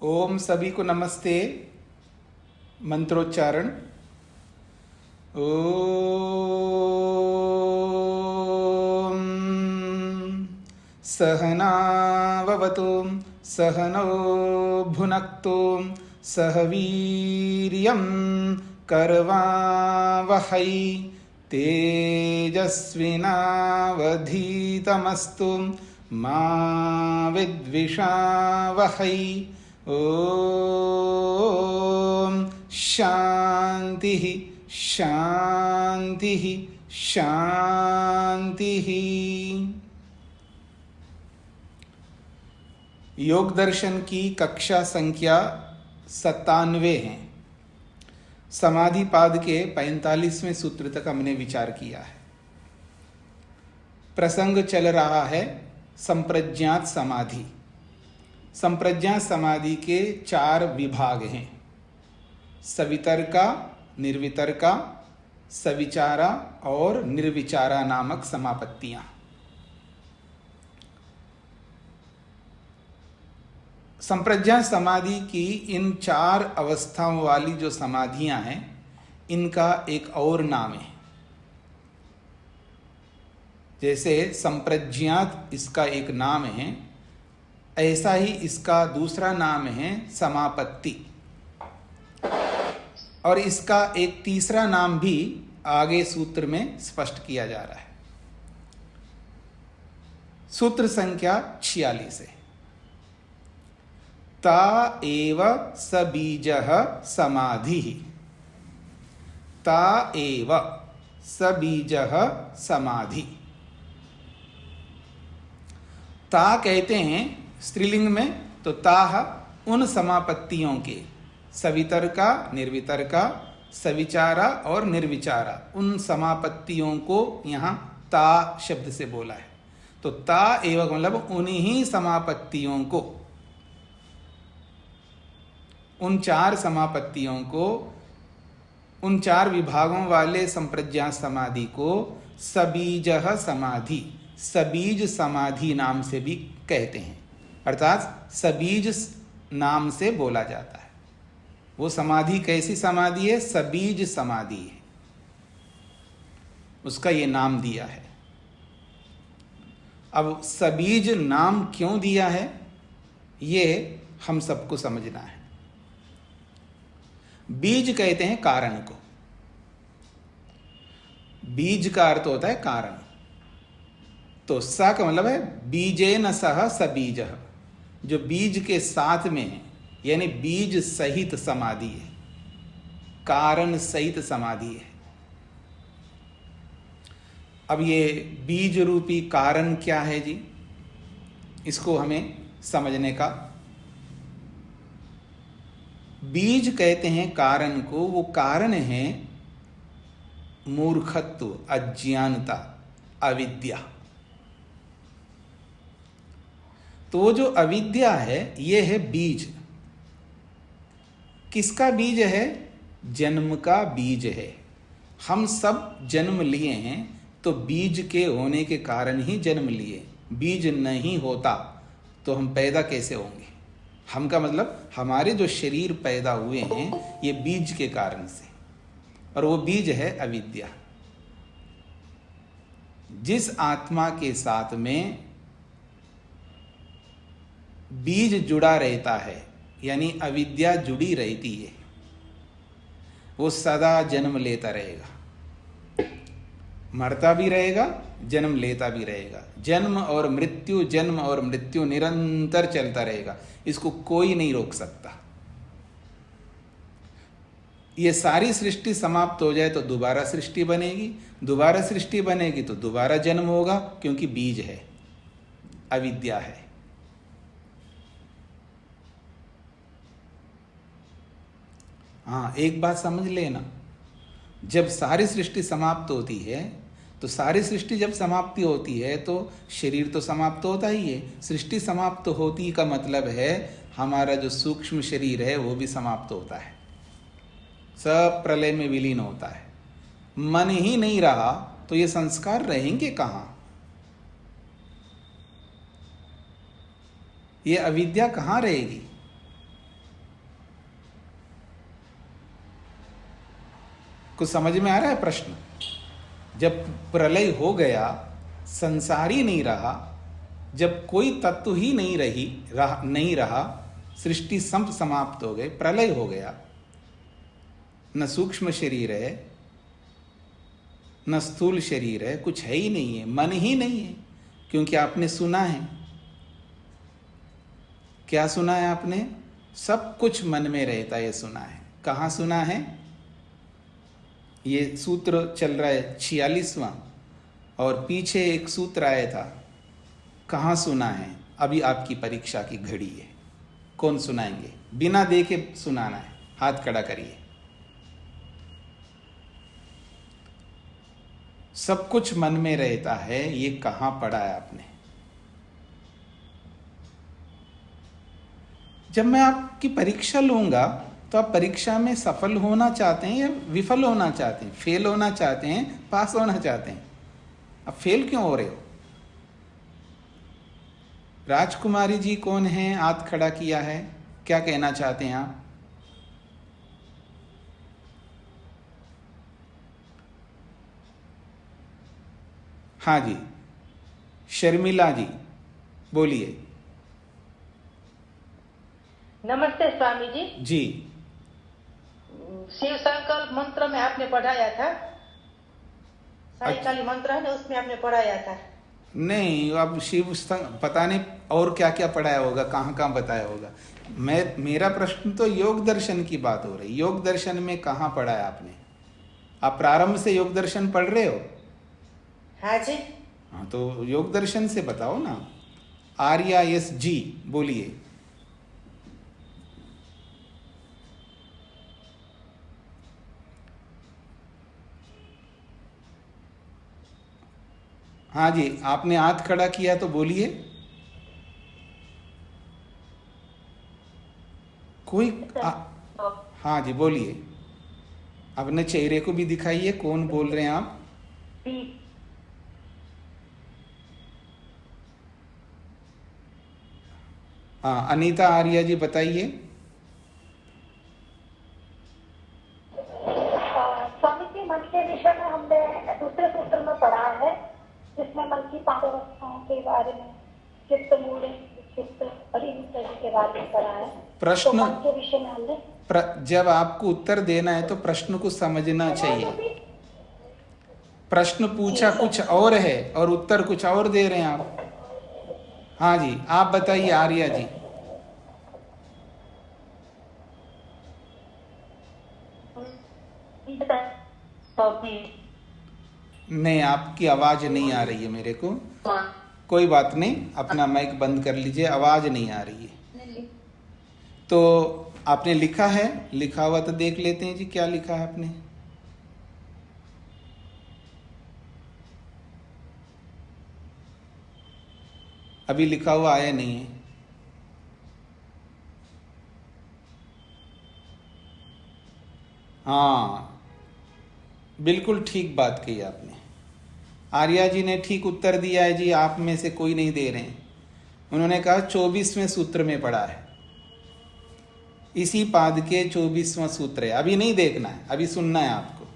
ओम सभी को नमस्ते। मंत्रोच्चारण। ओम सहनाववतु सहनौ भुनक्तु सह वीर्यं करवावहै तेजस्विनावधीतमस्तु मा विद्विषावहै। ओम शांति शांति शांति। योग दर्शन की कक्षा संख्या 97 है। समाधि पाद के 45वें सूत्र तक हमने विचार किया है। प्रसंग चल रहा है संप्रज्ञात समाधि। संप्रज्ञात समाधि के 4 विभाग हैं: सवितर्का, निर्वितर्का, सविचारा और निर्विचारा नामक समापत्तियां। संप्रज्ञात समाधि की इन 4 अवस्थाओं वाली जो समाधियां हैं, इनका एक और नाम है। जैसे संप्रज्ञात इसका एक नाम है, ऐसा ही इसका दूसरा नाम है समापत्ति, और इसका एक तीसरा नाम भी आगे सूत्र में स्पष्ट किया जा रहा है। सूत्र संख्या 46 है। ता एव स बीजः समाधि। ता एव स बीजः समाधि। ता कहते हैं स्त्रीलिंग में, तो ताह उन समापत्तियों के, सवितर्का, निर्वितर्का, सविचारा और निर्विचारा, उन समापत्तियों को यहाँ ता शब्द से बोला है। तो ता एवं मतलब उन्हीं समापत्तियों को, उन 4 समापत्तियों को, उन 4 विभागों वाले संप्रज्ञात समाधि को सबीजः समाधि, सबीज समाधि नाम से भी कहते हैं। अर्थात सबीज नाम से बोला जाता है। वो समाधि कैसी समाधि है? सबीज समाधि है, उसका ये नाम दिया है। अब सबीज नाम क्यों दिया है, ये हम सबको समझना है। बीज कहते हैं कारण को। बीज का अर्थ होता है कारण। तो स का मतलब है बीजेन सह सबीजः, जो बीज के साथ में है, यानी बीज सहित समाधि है, कारण सहित समाधि है। अब ये बीज रूपी कारण क्या है जी, इसको हमें समझने का। बीज कहते हैं कारण को, वो कारण है मूर्खत्व, अज्ञानता, अविद्या। तो वो जो अविद्या है, ये है बीज। किसका बीज है? जन्म का बीज है। हम सब जन्म लिए हैं, तो बीज के होने के कारण ही जन्म लिए। बीज नहीं होता तो हम पैदा कैसे होंगे? हम का मतलब हमारे जो शरीर पैदा हुए हैं, ये बीज के कारण से, और वो बीज है अविद्या। जिस आत्मा के साथ में बीज जुड़ा रहता है, यानी अविद्या जुड़ी रहती है, वो सदा जन्म लेता रहेगा, मरता भी रहेगा, जन्म लेता भी रहेगा। जन्म और मृत्यु निरंतर चलता रहेगा। इसको कोई नहीं रोक सकता। ये सारी सृष्टि समाप्त हो जाए तो दोबारा सृष्टि बनेगी, दोबारा सृष्टि बनेगी तो दोबारा जन्म होगा, क्योंकि बीज है, अविद्या है। हाँ, एक बात समझ लेना, जब सारी सृष्टि समाप्त होती है, तो सारी सृष्टि जब समाप्ति होती है तो शरीर तो समाप्त होता ही है। सृष्टि समाप्त होती का मतलब है हमारा जो सूक्ष्म शरीर है वो भी समाप्त होता है, सब प्रलय में विलीन होता है। मन ही नहीं रहा तो ये संस्कार रहेंगे कहाँ? ये अविद्या कहाँ रहेगी? कुछ समझ में आ रहा है प्रश्न? जब प्रलय हो गया, संसार ही नहीं रहा, जब कोई तत्व ही नहीं रहा, सृष्टि समाप्त हो गई, प्रलय हो गया, न सूक्ष्म शरीर है न स्थूल शरीर है, कुछ है ही नहीं है, मन ही नहीं है। क्योंकि आपने सुना है, क्या सुना है आपने? सब कुछ मन में रहता है, सुना है। कहाँ सुना है? ये सूत्र चल रहा है 46वां, और पीछे एक सूत्र आया था, कहाँ सुना है? अभी आपकी परीक्षा की घड़ी है, कौन सुनाएंगे? बिना देखे सुनाना है, हाथ खड़ा करिए। सब कुछ मन में रहता है, ये कहाँ पढ़ा है आपने? जब मैं आपकी परीक्षा लूंगा तो आप परीक्षा में सफल होना चाहते हैं या विफल होना चाहते हैं? फेल होना चाहते हैं, पास होना चाहते हैं? अब फेल क्यों हो रहे हो? राजकुमारी जी कौन है? हाथ खड़ा किया है, क्या कहना चाहते हैं आप? हाँ जी, शर्मिला जी बोलिए। नमस्ते स्वामी जी। जी, शिव संकल्प मंत्र में आपने पढ़ाया था, साईकाली मंत्र है ना, उसमें आपने पढ़ाया था। नहीं, अब पता नहीं और क्या क्या पढ़ाया होगा, कहाँ कहाँ बताया होगा। मेरा प्रश्न तो योग दर्शन की बात हो रही। योग दर्शन में कहाँ पढ़ाया आपने? आप प्रारंभ से योग दर्शन पढ़ रहे हो? हाँ जी। हाँ, तो योग दर्शन से बताओ ना। RIS जी बोलिए। हाँ जी, आपने हाथ खड़ा किया तो बोलिए। कोई हाँ जी बोलिए, अपने चेहरे को भी दिखाइए, कौन बोल रहे हैं आप? हाँ, अनीता आर्या जी बताइए। स्वामी जी, मन के विषय में हमने दूसरे सूत्र में पढ़ा है, जिसमें मन की 5 अवस्थाओं के बारे में, चित्त, मूल, चित्त और इन सभी के बारे में पढ़ा है। प्रश्न तो मन के विषय में हमने जब आपको उत्तर देना है तो प्रश्न को समझना चाहिए। प्रश्न पूछा कुछ और है और उत्तर कुछ और दे रहे हैं आप। हाँ जी, आप बताइए आर्या जी। नहीं, आपकी आवाज नहीं आ रही है मेरे को। कोई बात नहीं, अपना माइक बंद कर लीजिए, आवाज नहीं आ रही है। तो आपने लिखा है, लिखा हुआ तो देख लेते हैं जी, क्या लिखा है आपने? अभी लिखा हुआ आया नहीं है। हाँ, बिल्कुल ठीक बात कही आपने। आर्या जी ने ठीक उत्तर दिया है जी, आप में से कोई नहीं दे रहे हैं। उन्होंने कहा 24वें सूत्र में पढ़ा है, इसी पाद के 24वां सूत्र है। अभी नहीं देखना है, अभी सुनना है आपको।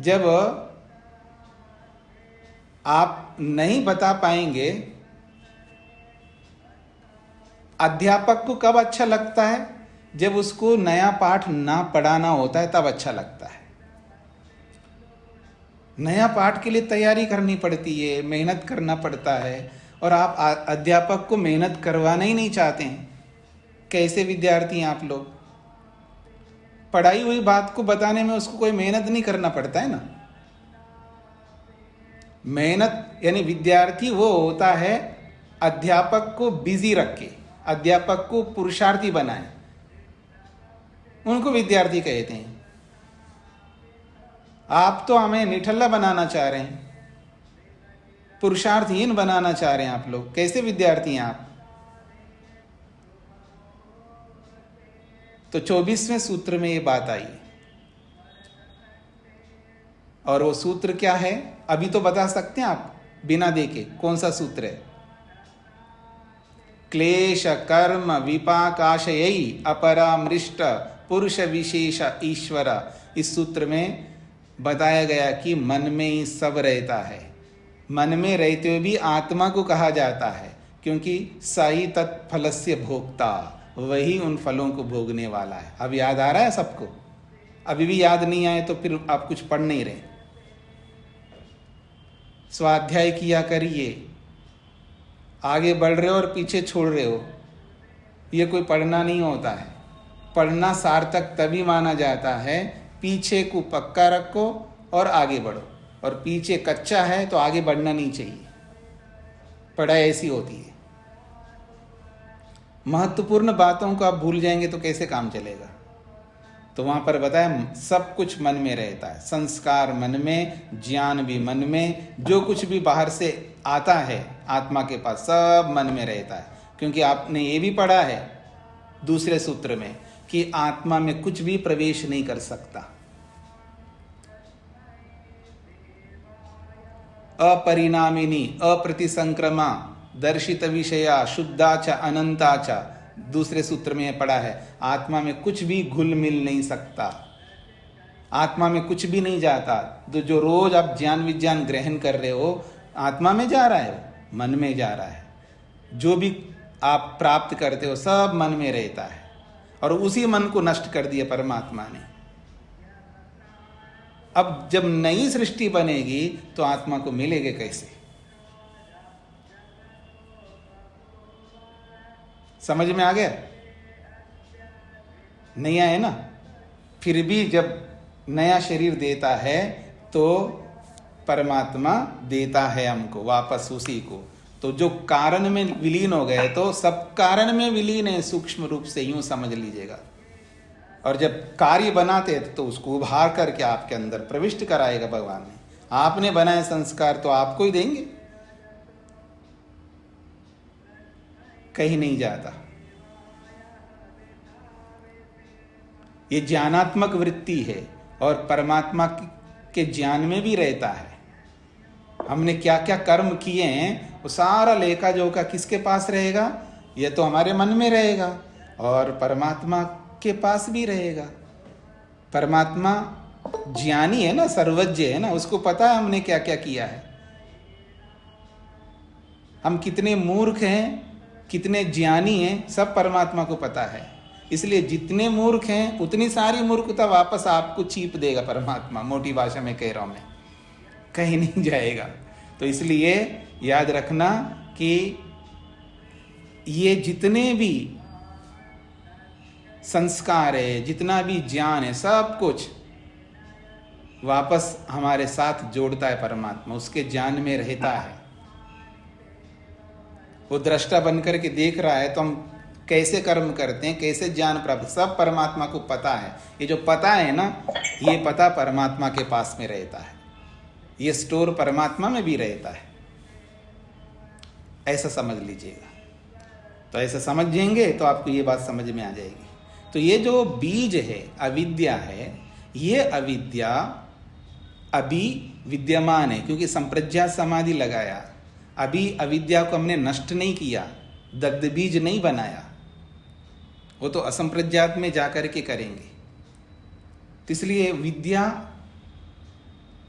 जब आप नहीं बता पाएंगे, अध्यापक को कब अच्छा लगता है? जब उसको नया पाठ ना पढ़ाना होता है तब अच्छा लगता है। नया पाठ के लिए तैयारी करनी पड़ती है, मेहनत करना पड़ता है, और आप अध्यापक को मेहनत करवाना ही नहीं चाहते हैं। कैसे विद्यार्थी हैं आप लोग? पढ़ाई हुई बात को बताने में उसको कोई मेहनत नहीं करना पड़ता है ना। मेहनत यानी विद्यार्थी वो होता है अध्यापक को बिजी रखे, अध्यापक को पुरुषार्थी बनाए, उनको विद्यार्थी कहते हैं। आप तो हमें निठल्ला बनाना चाह रहे हैं, पुरुषार्थहीन बनाना चाह रहे हैं आप लोग। कैसे विद्यार्थी हैं आप? तो 24वें सूत्र में ये बात आई, और वो सूत्र क्या है अभी तो बता सकते हैं आप बिना देखे? कौन सा सूत्र है? क्लेश कर्म विपाकाशयी अपरामृष्ट पुरुष विशेष ईश्वर, इस सूत्र में बताया गया कि मन में ही सब रहता है। मन में रहते हुए भी आत्मा को कहा जाता है, क्योंकि सही तत्फलस्य भोक्ता, वही उन फलों को भोगने वाला है। अब याद आ रहा है सबको? अभी भी याद नहीं आए तो फिर आप कुछ पढ़ नहीं रहे। स्वाध्याय किया करिए, आगे बढ़ रहे हो और पीछे छोड़ रहे हो, ये कोई पढ़ना नहीं होता है। पढ़ना सार्थक तभी माना जाता है, पीछे को पक्का रखो और आगे बढ़ो, और पीछे कच्चा है तो आगे बढ़ना नहीं चाहिए। पढ़ाई ऐसी होती है। महत्वपूर्ण बातों को आप भूल जाएंगे तो कैसे काम चलेगा? तो वहां पर बताया सब कुछ मन में रहता है, संस्कार मन में, ज्ञान भी मन में, जो कुछ भी बाहर से आता है आत्मा के पास सब मन में रहता है। क्योंकि आपने ये भी पढ़ा है दूसरे सूत्र में कि आत्मा में कुछ भी प्रवेश नहीं कर सकता। अपरिणामिनी अप्रतिसंक्रमा दर्शित विषया शुद्धा च अनंता च, दूसरे सूत्र में पढ़ा है आत्मा में कुछ भी घुल मिल नहीं सकता, आत्मा में कुछ भी नहीं जाता। तो जो रोज आप ज्ञान विज्ञान ग्रहण कर रहे हो आत्मा में जा रहा है, मन में जा रहा है। जो भी आप प्राप्त करते हो सब मन में रहता है, और उसी मन को नष्ट कर दिया परमात्मा ने। अब जब नई सृष्टि बनेगी तो आत्मा को मिलेगा कैसे? समझ में आ गया? नहीं आया ना? फिर भी जब नया शरीर देता है तो परमात्मा देता है हमको वापस उसी को। तो जो कारण में विलीन हो गए तो सब कारण में विलीन है सूक्ष्म रूप से, यूं समझ लीजिएगा। और जब कार्य बनाते तो उसको उभार करके आपके अंदर प्रविष्ट कराएगा भगवान ने। आपने बनाए संस्कार तो आपको ही देंगे, कहीं नहीं जाता। ये ज्ञानात्मक वृत्ति है और परमात्मा के ज्ञान में भी रहता है। हमने क्या क्या कर्म किए हैं वो सारा लेखा जोखा किसके पास रहेगा? ये तो हमारे मन में रहेगा और परमात्मा के पास भी रहेगा। परमात्मा ज्ञानी है ना, सर्वज्ञ है ना, उसको पता है हमने क्या क्या किया है। हम कितने मूर्ख हैं, कितने ज्ञानी हैं, सब परमात्मा को पता है। इसलिए जितने मूर्ख हैं उतनी सारी मूर्खता वापस आपको चीप देगा परमात्मा। मोटी भाषा में कह रहा हूं मैं, कहीं नहीं जाएगा। तो इसलिए याद रखना कि ये जितने भी संस्कार है, जितना भी ज्ञान है, सब कुछ वापस हमारे साथ जोड़ता है परमात्मा, उसके ज्ञान में रहता है। वो दृष्टा बन करके देख रहा है तो हम कैसे कर्म करते हैं, कैसे ज्ञान प्राप्त, सब परमात्मा को पता है। ये जो पता है ना, ये पता परमात्मा के पास में रहता है, ये स्टोर परमात्मा में भी रहता है। ऐसा समझ लीजिएगा। तो ऐसा समझेंगे तो आपको ये बात समझ में आ जाएगी। तो ये जो बीज है, अविद्या है, ये अविद्या अभी विद्यमान है क्योंकि संप्रज्ञात समाधि लगाया। अभी अविद्या को हमने नष्ट नहीं किया, दग्ध बीज नहीं बनाया, वो तो असंप्रज्ञात में जाकर के करेंगे। तो इसलिए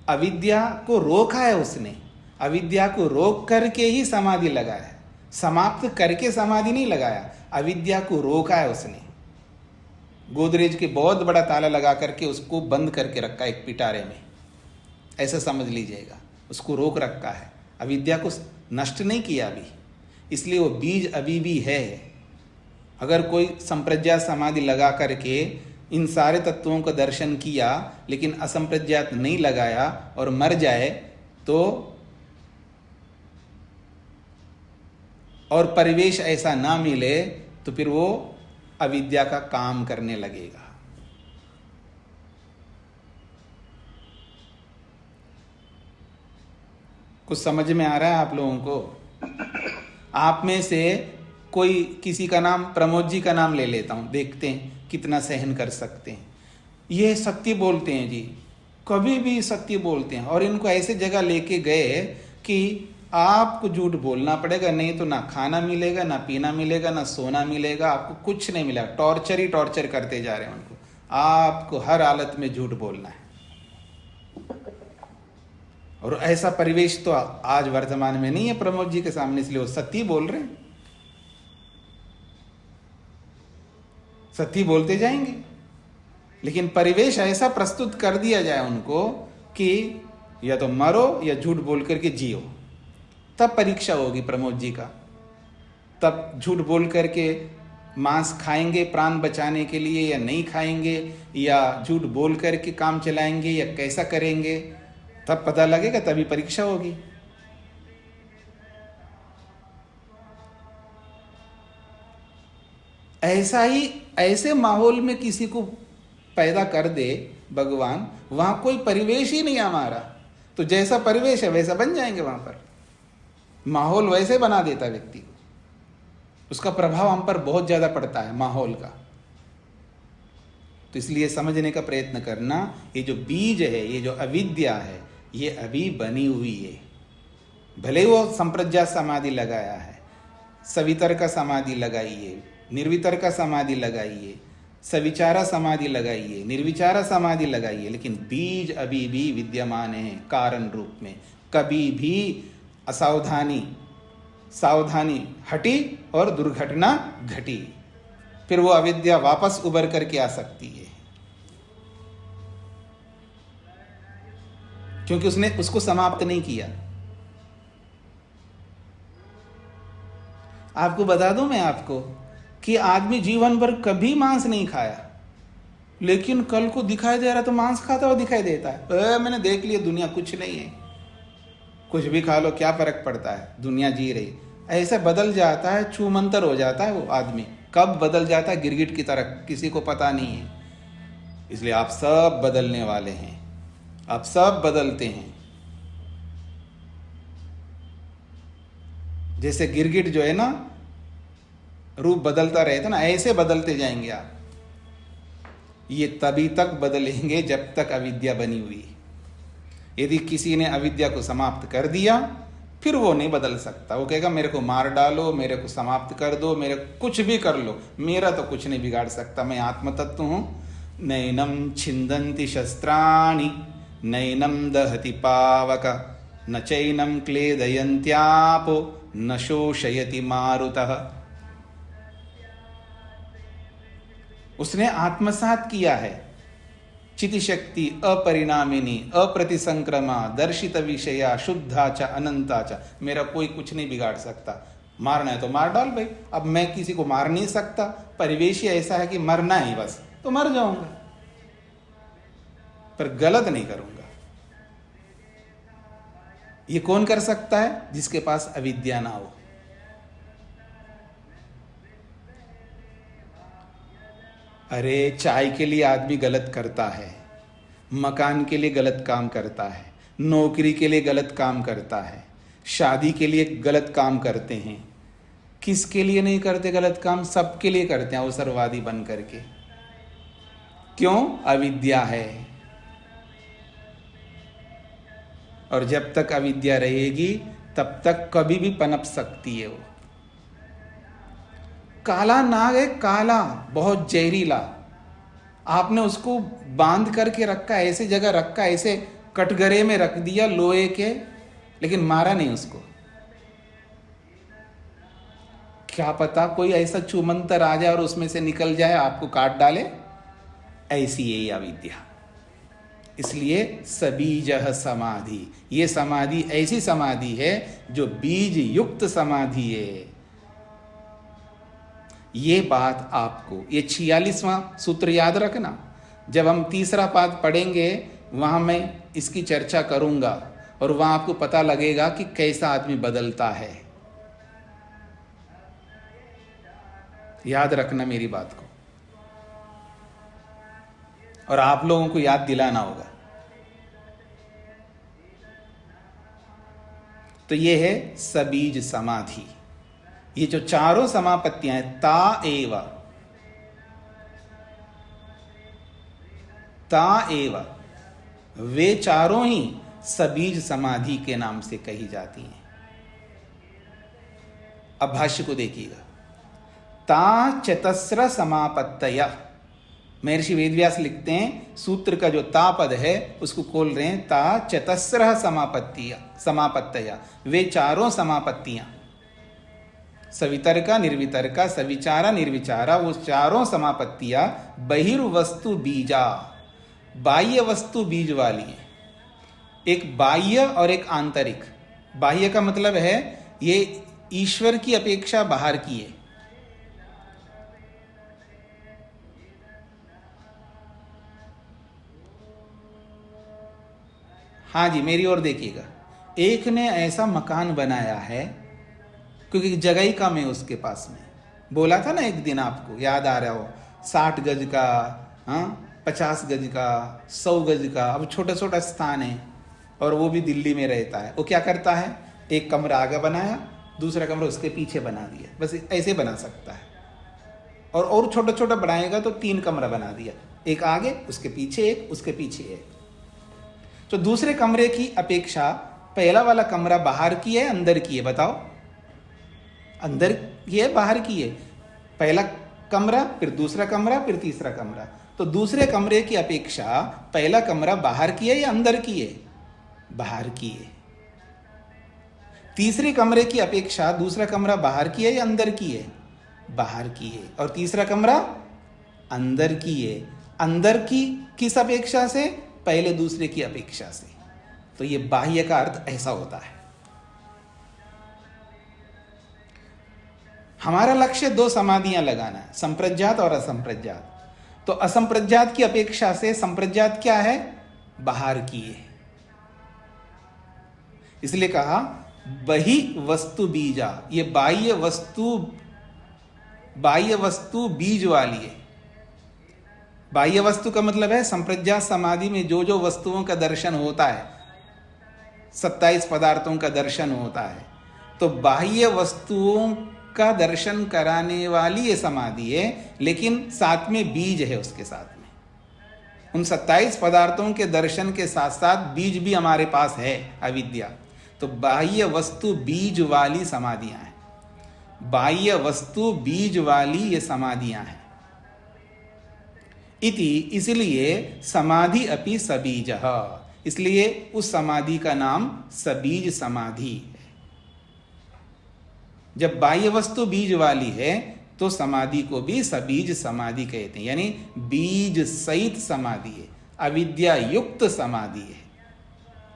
अविद्या को रोका है उसने, अविद्या को रोक करके ही समाधि लगाया, समाप्त करके समाधि नहीं लगाया, अविद्या को रोका है उसने। गोदरेज के बहुत बड़ा ताला लगा करके उसको बंद करके रखा एक पिटारे में, ऐसा समझ लीजिएगा। उसको रोक रखा है, अविद्या को नष्ट नहीं किया अभी। इसलिए वो बीज अभी भी है। अगर कोई संप्रज्ञात समाधि लगा करके इन सारे तत्वों का दर्शन किया लेकिन असंप्रज्ञात नहीं लगाया और मर जाए तो, और परिवेश ऐसा ना मिले तो फिर वो अविद्या का काम करने लगेगा। कुछ समझ में आ रहा है आप लोगों को? आप में से कोई किसी का नाम, प्रमोद जी का नाम ले लेता हूं, देखते हैं कितना सहन कर सकते हैं। ये सत्य बोलते हैं जी, कभी भी सत्य बोलते हैं। और इनको ऐसे जगह लेके गए कि आपको झूठ बोलना पड़ेगा, नहीं तो ना खाना मिलेगा, ना पीना मिलेगा, ना सोना मिलेगा, आपको कुछ नहीं मिलेगा। टॉर्चर ही टॉर्चर करते जा रहे हैं उनको। आपको हर हालत में झूठ बोलना है। और ऐसा परिवेश तो आज वर्तमान में नहीं है प्रमोद जी के सामने, इसलिए वो सत्य बोल रहे हैं, सत्य बोलते जाएंगे। लेकिन परिवेश ऐसा प्रस्तुत कर दिया जाए उनको कि या तो मरो या झूठ बोल करके जियो, तब परीक्षा होगी प्रमोद जी का। तब झूठ बोल करके मांस खाएंगे प्राण बचाने के लिए या नहीं खाएंगे, या झूठ बोल करके काम चलाएंगे या कैसा करेंगे, तब पता लगेगा, तभी परीक्षा होगी। ऐसा ही ऐसे माहौल में किसी को पैदा कर दे भगवान, वहां कोई परिवेश ही नहीं हमारा, तो जैसा परिवेश है वैसा बन जाएंगे। वहां पर माहौल वैसे बना देता व्यक्ति को, उसका प्रभाव हम पर बहुत ज्यादा पड़ता है माहौल का। तो इसलिए समझने का प्रयत्न करना, ये जो बीज है, ये जो अविद्या है, ये अभी बनी हुई है। भले वो संप्रज्ञात समाधि लगाया है, सवितर का समाधि लगाइए, निर्वितर का समाधि लगाइए, सविचारा समाधि लगाइए, निर्विचारा समाधि लगाइए, लेकिन बीज अभी भी विद्यमान है कारण रूप में। कभी भी सावधानी हटी और दुर्घटना घटी, फिर वो अविद्या वापस उभर करके आ सकती है, क्योंकि उसने उसको समाप्त नहीं किया। आपको बता दूं मैं आपको कि आदमी जीवन भर कभी मांस नहीं खाया, लेकिन कल को दिखाई दे रहा तो मांस खाता हुआ दिखाई देता है। मैंने देख लिया, दुनिया कुछ नहीं है, कुछ भी खा लो, क्या फर्क पड़ता है, दुनिया जी रही। ऐसे बदल जाता है, छूमंतर हो जाता है वो आदमी। कब बदल जाता है गिरगिट की तरह, किसी को पता नहीं है। इसलिए आप सब बदलने वाले हैं, आप सब बदलते हैं। जैसे गिरगिट जो है ना, रूप बदलता रहता ना, ऐसे बदलते जाएंगे आप। ये तभी तक बदलेंगे जब तक अविद्या बनी हुई। यदि किसी ने अविद्या को समाप्त कर दिया, फिर वो नहीं बदल सकता। वो कहेगा मेरे को मार डालो, मेरे को समाप्त कर दो, मेरे कुछ भी कर लो, मेरा तो कुछ नहीं बिगाड़ सकता, मैं आत्म तत्व हूं। नैनम छिंदन्ति शस्त्राणि नैनम दहति पावक न चैनम क्लेदयन्त्यापो न शोषयति मारुतः। उसने आत्मसात किया है चिति शक्ति अपरिणामिनी अप्रतिसंक्रमा दर्शित विषया शुद्धा च अनंता च। मेरा कोई कुछ नहीं बिगाड़ सकता। मारना है तो मार डाल भाई। अब मैं किसी को मार नहीं सकता, परिवेश ही ऐसा है कि मरना है बस, तो मर जाऊंगा, पर गलत नहीं करूंगा। ये कौन कर सकता है? जिसके पास अविद्या ना हो। अरे चाय के लिए आदमी गलत करता है, मकान के लिए गलत काम करता है, नौकरी के लिए गलत काम करता है, शादी के लिए गलत काम करते हैं। किसके लिए नहीं करते गलत काम? सबके लिए करते हैं, अवसरवादी बन करके। क्यों? अविद्या है। और जब तक अविद्या रहेगी तब तक कभी भी पनप सकती है वो। काला नाग है, काला, बहुत जहरीला। आपने उसको बांध करके रखा, ऐसे जगह रखा, ऐसे कटघरे में रख दिया लोहे के, लेकिन मारा नहीं उसको। क्या पता कोई ऐसा चुमंतर आ जाए और उसमें से निकल जाए, आपको काट डाले। ऐसी है अविद्या। इसलिए सबीजः समाधि, ये समाधि ऐसी समाधि है जो बीज युक्त समाधि है। ये बात आपको, ये 46वां सूत्र याद रखना। जब हम तीसरा पाद पढ़ेंगे वहां मैं इसकी चर्चा करूंगा और वहां आपको पता लगेगा कि कैसा आदमी बदलता है। याद रखना मेरी बात को, और आप लोगों को याद दिलाना होगा। तो ये है सबीज समाधि। ये जो चारों समापत्तियां हैं, ता एव, वे चारों ही सबीज समाधि के नाम से कही जाती हैं। अब भाष्य को देखिएगा। ता चतस्र समापत्तय, महर्षि वेदव्यास लिखते हैं, सूत्र का जो ता पद है उसको खोल रहे हैं, ता चतस्रः समापत्तया, वे चारों समापत्तियां, सवितर्का निर्वितर्का सविचारा निर्विचारा, वो चारों समापत्तियां बहिर्वस्तु बीजा, बाह्य वस्तु बीज वाली है। एक बाह्य और एक आंतरिक। बाह्य का मतलब है ये ईश्वर की अपेक्षा बाहर की है। हाँ जी, मेरी ओर देखिएगा। एक ने ऐसा मकान बनाया है क्योंकि जगह ही कम है उसके पास में। बोला था ना एक दिन, आपको याद आ रहा हो, 60 गज का, हाँ 50 गज का, 100 गज का। अब छोटा छोटा स्थान है और वो भी दिल्ली में रहता है। वो क्या करता है, एक कमरा आगे बनाया, दूसरा कमरा उसके पीछे बना दिया, बस ऐसे बना सकता है। और छोटा छोटा बनाएगा तो 3 कमरा बना दिया, एक आगे, उसके पीछे एक, उसके पीछे एक। तो दूसरे कमरे की अपेक्षा पहला वाला कमरा बाहर की है अंदर की है, बताओ? अंदर की है बाहर की है? पहला कमरा, फिर दूसरा कमरा, फिर तीसरा कमरा। तो दूसरे कमरे की अपेक्षा पहला कमरा बाहर की है या अंदर की है? बाहर की है। तीसरे कमरे की अपेक्षा दूसरा कमरा बाहर की है या अंदर की है? बाहर की है। और तीसरा कमरा अंदर की है। अंदर की किस अपेक्षा से? पहले दूसरे की अपेक्षा से। तो ये बाह्य का अर्थ ऐसा होता है। हमारा लक्ष्य 2 समाधियां लगाना है, संप्रज्ञात और असंप्रज्ञात। तो असंप्रज्ञात की अपेक्षा से संप्रज्ञात क्या है? बाहर की है। इसलिए कहा बहि वस्तु बीजा, ये बाह्य वस्तु बीज वाली है। बाह्य वस्तु का मतलब है संप्रज्ञात समाधि में जो जो वस्तुओं का दर्शन होता है, 27 पदार्थों का दर्शन होता है, तो बाह्य वस्तुओं का दर्शन कराने वाली ये समाधि है, लेकिन साथ में बीज है उसके साथ में। उन 27 पदार्थों के दर्शन के साथ साथ बीज भी हमारे पास है, अविद्या। तो बाह्य वस्तु बीज वाली समाधियां हैं। बाह्य वस्तु बीज वाली ये समाधियां हैं। इति, इसलिए समाधि अपि सबीजः, इसलिए उस समाधि का नाम सबीज समाधि है। जब बाह्य वस्तु बीज वाली है तो समाधि को भी सबीज समाधि कहते हैं, यानी बीज सहित समाधि है, अविद्या युक्त समाधि है।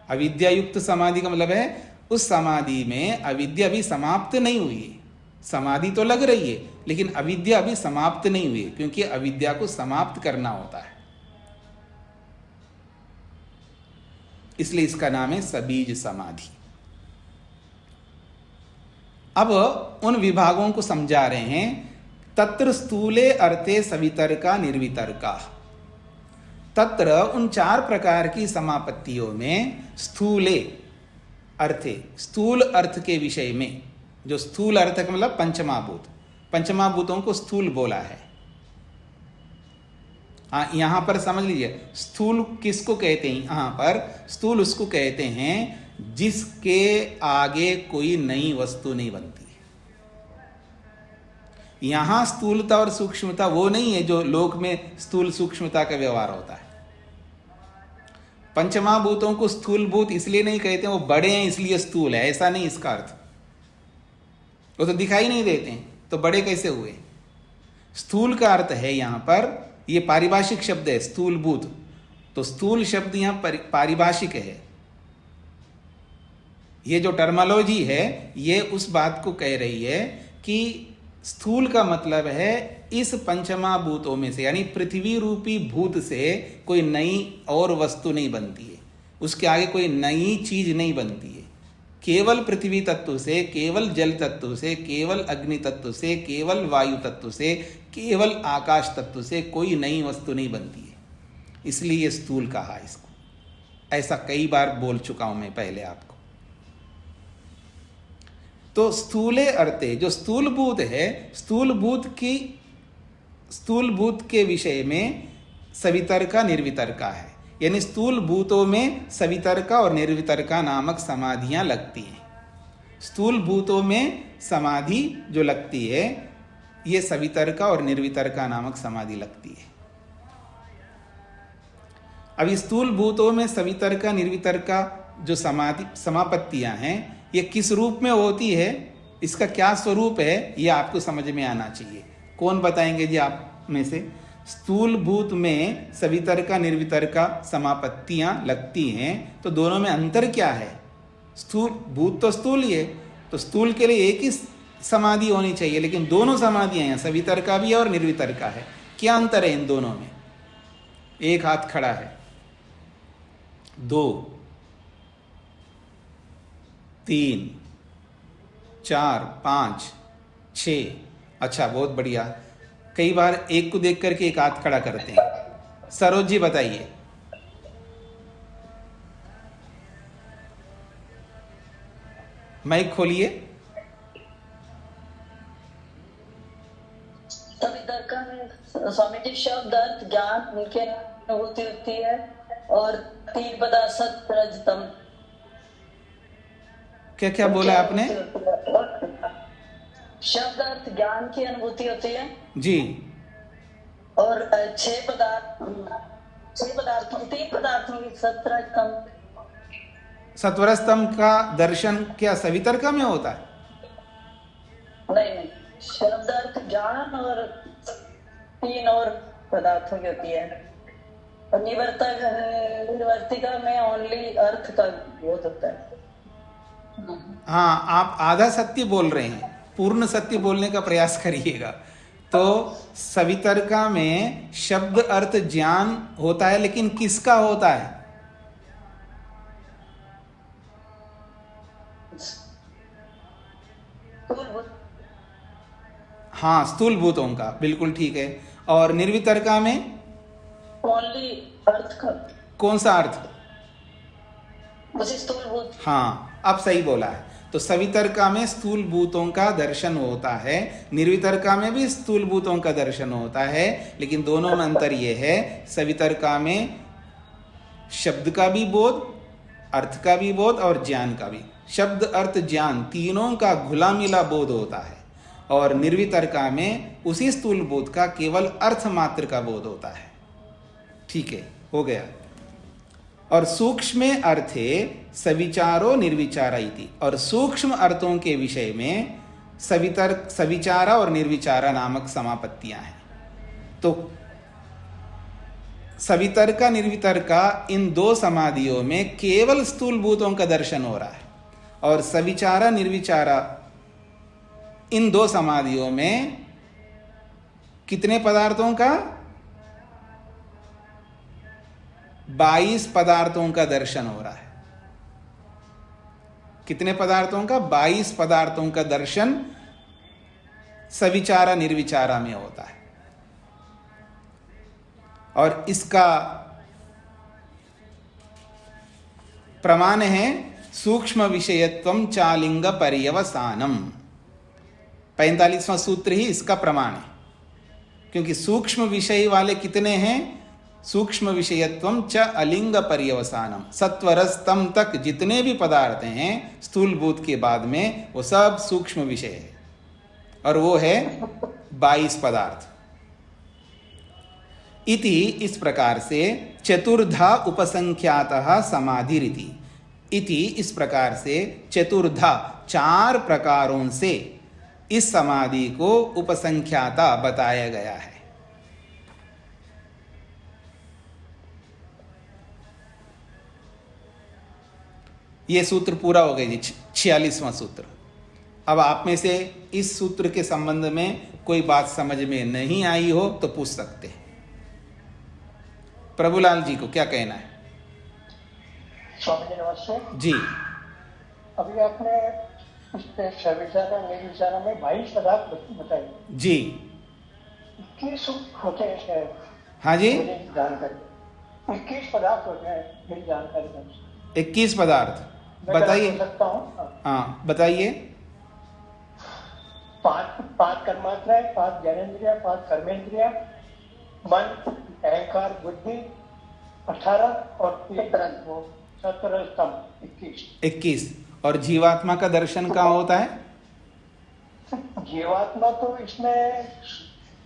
अविद्या युक्त समाधि का मतलब है उस समाधि में अविद्या भी समाप्त नहीं हुई है। समाधि तो लग रही है लेकिन अविद्या अभी समाप्त नहीं हुई है, क्योंकि अविद्या को समाप्त करना होता है। इसलिए इसका नाम है सबीज समाधि। अब उन विभागों को समझा रहे हैं। तत्र स्थूले अर्थे सवितर्का निर्वितर्का, तत्र उन 4 प्रकार की समापत्तियों में स्थूले अर्थे, स्थूल अर्थ के विषय में, जो स्थूल अर्थ का मतलब पंचमाभूत, पंचमाभूतों को स्थूल बोला है। हाँ, यहां पर समझ लीजिए, स्थूल किसको कहते हैं? यहां पर स्थूल उसको कहते हैं जिसके आगे कोई नई वस्तु नहीं बनती। यहां स्थूलता और सूक्ष्मता वो नहीं है जो लोक में स्थूल सूक्ष्मता का व्यवहार होता है। पंचमाभूतों को स्थूल भूत इसलिए नहीं कहते वो बड़े हैं इसलिए स्थूल है, ऐसा नहीं इसका अर्थ। वो तो दिखाई नहीं देते हैं तो बड़े कैसे हुए? स्थूल का अर्थ है यहां पर, ये पारिभाषिक शब्द है स्थूल भूत, तो स्थूल शब्द यहां पारिभाषिक है। ये जो टर्मोलॉजी है ये उस बात को कह रही है कि स्थूल का मतलब है इस पंचमाभूतों में से, यानी पृथ्वी रूपी भूत से कोई नई और वस्तु नहीं बनती है, उसके आगे कोई नई चीज नहीं बनती है। केवल पृथ्वी तत्व से, केवल जल तत्व से, केवल अग्नि तत्व से, केवल वायु तत्व से, केवल आकाश तत्व से कोई नई वस्तु नहीं बनती है, इसलिए स्थूल कहा इसको। ऐसा कई बार बोल चुका हूं मैं पहले आपको। तो स्थूले अर्थे, जो स्थूल भूत है, स्थूल भूत के विषय में सवितर्का निर्वितर्का है, यानी स्थूल भूतों में सवितर्का और निर्वितर्का नामक समाधियां लगती हैं। स्थूल भूतों में समाधि जो लगती है ये सवितर्का और निर्वितर्का नामक समाधि लगती है। अब इस स्थूल भूतों में सवितर्का निर्वितर्का जो समापत्तियां हैं ये किस रूप में होती है, इसका क्या स्वरूप है, ये आपको समझ में आना चाहिए। कौन बताएंगे जी आप में से? स्थूल भूत में सवितर्का निर्वितर्का समापत्तियां लगती हैं, तो दोनों में अंतर क्या है? स्थूल भूत तो स्थूल ही है, तो स्थूल के लिए एक ही समाधि होनी चाहिए, लेकिन दोनों समाधियां हैं, सवितर्का भी है और निर्वितर्का है। क्या अंतर है इन दोनों में? एक हाथ खड़ा है, 2, 3, 4, 5, 6। अच्छा, बहुत बढ़िया। कई बार एक को देख करके एक हाथ खड़ा करते हैं। सरोज जी बताइए। माइक खोलिए। सवितर्का में स्वामी जी शब्द अर्थ ज्ञान उनके अनुभूति होती है, और 3 पदार्थ सत रज तम। क्या क्या बोला आपने? शब्द अर्थ ज्ञान की अनुभूति होती है जी। और 6 पदार्थों 3 पदार्थों की सत रज तम। सत्वर स्तंभ का दर्शन क्या सवितर्का में होता है? नहीं, शब्द अर्थ ज्ञान और 3 और पदार्थों की होती है, और निवर्तिका में ओनली अर्थ का बोध होता है। हाँ, आप आधा सत्य बोल रहे हैं, पूर्ण सत्य बोलने का प्रयास करिएगा। तो सवितर्का में शब्द अर्थ ज्ञान होता है, लेकिन किसका होता है? हाँ, स्थूल भूतों का, बिल्कुल ठीक है। और निर्वितर्का में ओनली अर्थ का। कौन सा अर्थ? उसी स्थूल भूत। हाँ, अब सही बोला है। तो सवितर्का में स्थूल भूतों का दर्शन होता है, निर्वितर्का में भी स्थूल भूतों का दर्शन होता है, लेकिन दोनों में अंतर यह है, सवितर्का में शब्द का भी बोध, अर्थ का भी बोध और ज्ञान का भी, शब्द अर्थ ज्ञान तीनों का घुला मिला बोध होता है, और निर्वितर्का में उसी स्थूल बोध का केवल अर्थ मात्र का बोध होता है। ठीक है, हो गया। और सूक्ष्म अर्थे सविचारो निर्विचारा इति, और सूक्ष्म अर्थों के विषय में सविचारा और निर्विचारा नामक समापत्तियां हैं। तो सवितर्का निर्वितर्का इन 2 समाधियों में केवल स्थूल भूतों का दर्शन हो रहा है, और सविचारा निर्विचारा इन 2 समाधियों में कितने पदार्थों का? 22 पदार्थों का दर्शन हो रहा है। कितने पदार्थों का? 22 पदार्थों का दर्शन सविचारा निर्विचारा में होता है। और इसका प्रमाण है सूक्ष्म विषयत्वम चालिंग पर्यवसानम। 45वां सूत्र ही इसका प्रमाण है, क्योंकि सूक्ष्म विषय वाले कितने हैं? सूक्ष्म विषयत्वम च अलिंग पर्यवसानम। सत्वरस्तम तक जितने भी पदार्थ हैं स्थूल भूत के बाद में, वो सब सूक्ष्म विषय है, और वो है 22 पदार्थ। इति, इस प्रकार से चतुर्धा उपसंख्यातः समाधि रीति। इति, इस प्रकार से चतुर्धा 4 प्रकारों से इस समाधि को उपसंख्याता बताया गया है। ये सूत्र पूरा हो गया जी, 46वां सूत्र। अब आप में से इस सूत्र के संबंध में कोई बात समझ में नहीं आई हो तो पूछ सकते हैं। प्रभुलाल जी को क्या कहना है? स्वामी जी नमस्ते जी। अभी आपने सविचारा निर्विचारा में 22 पदार्थ बताए जी। 21 होते हैं शायद। हाँ जी, जानकारी 21 पदार्थ होते हैं, मेरी जानकारी 21 पदार्थ बताइए। सकता हूँ। हाँ बताइए। 5 कर्मात्राएं, 5 ज्ञानेन्द्रिया, 5 कर्मेंद्रिया, मन, अहंकार, बुद्धि 18, और 1 वो सत्वर स्तंभ 21। और जीवात्मा का दर्शन कहाँ होता है? जीवात्मा तो इसमें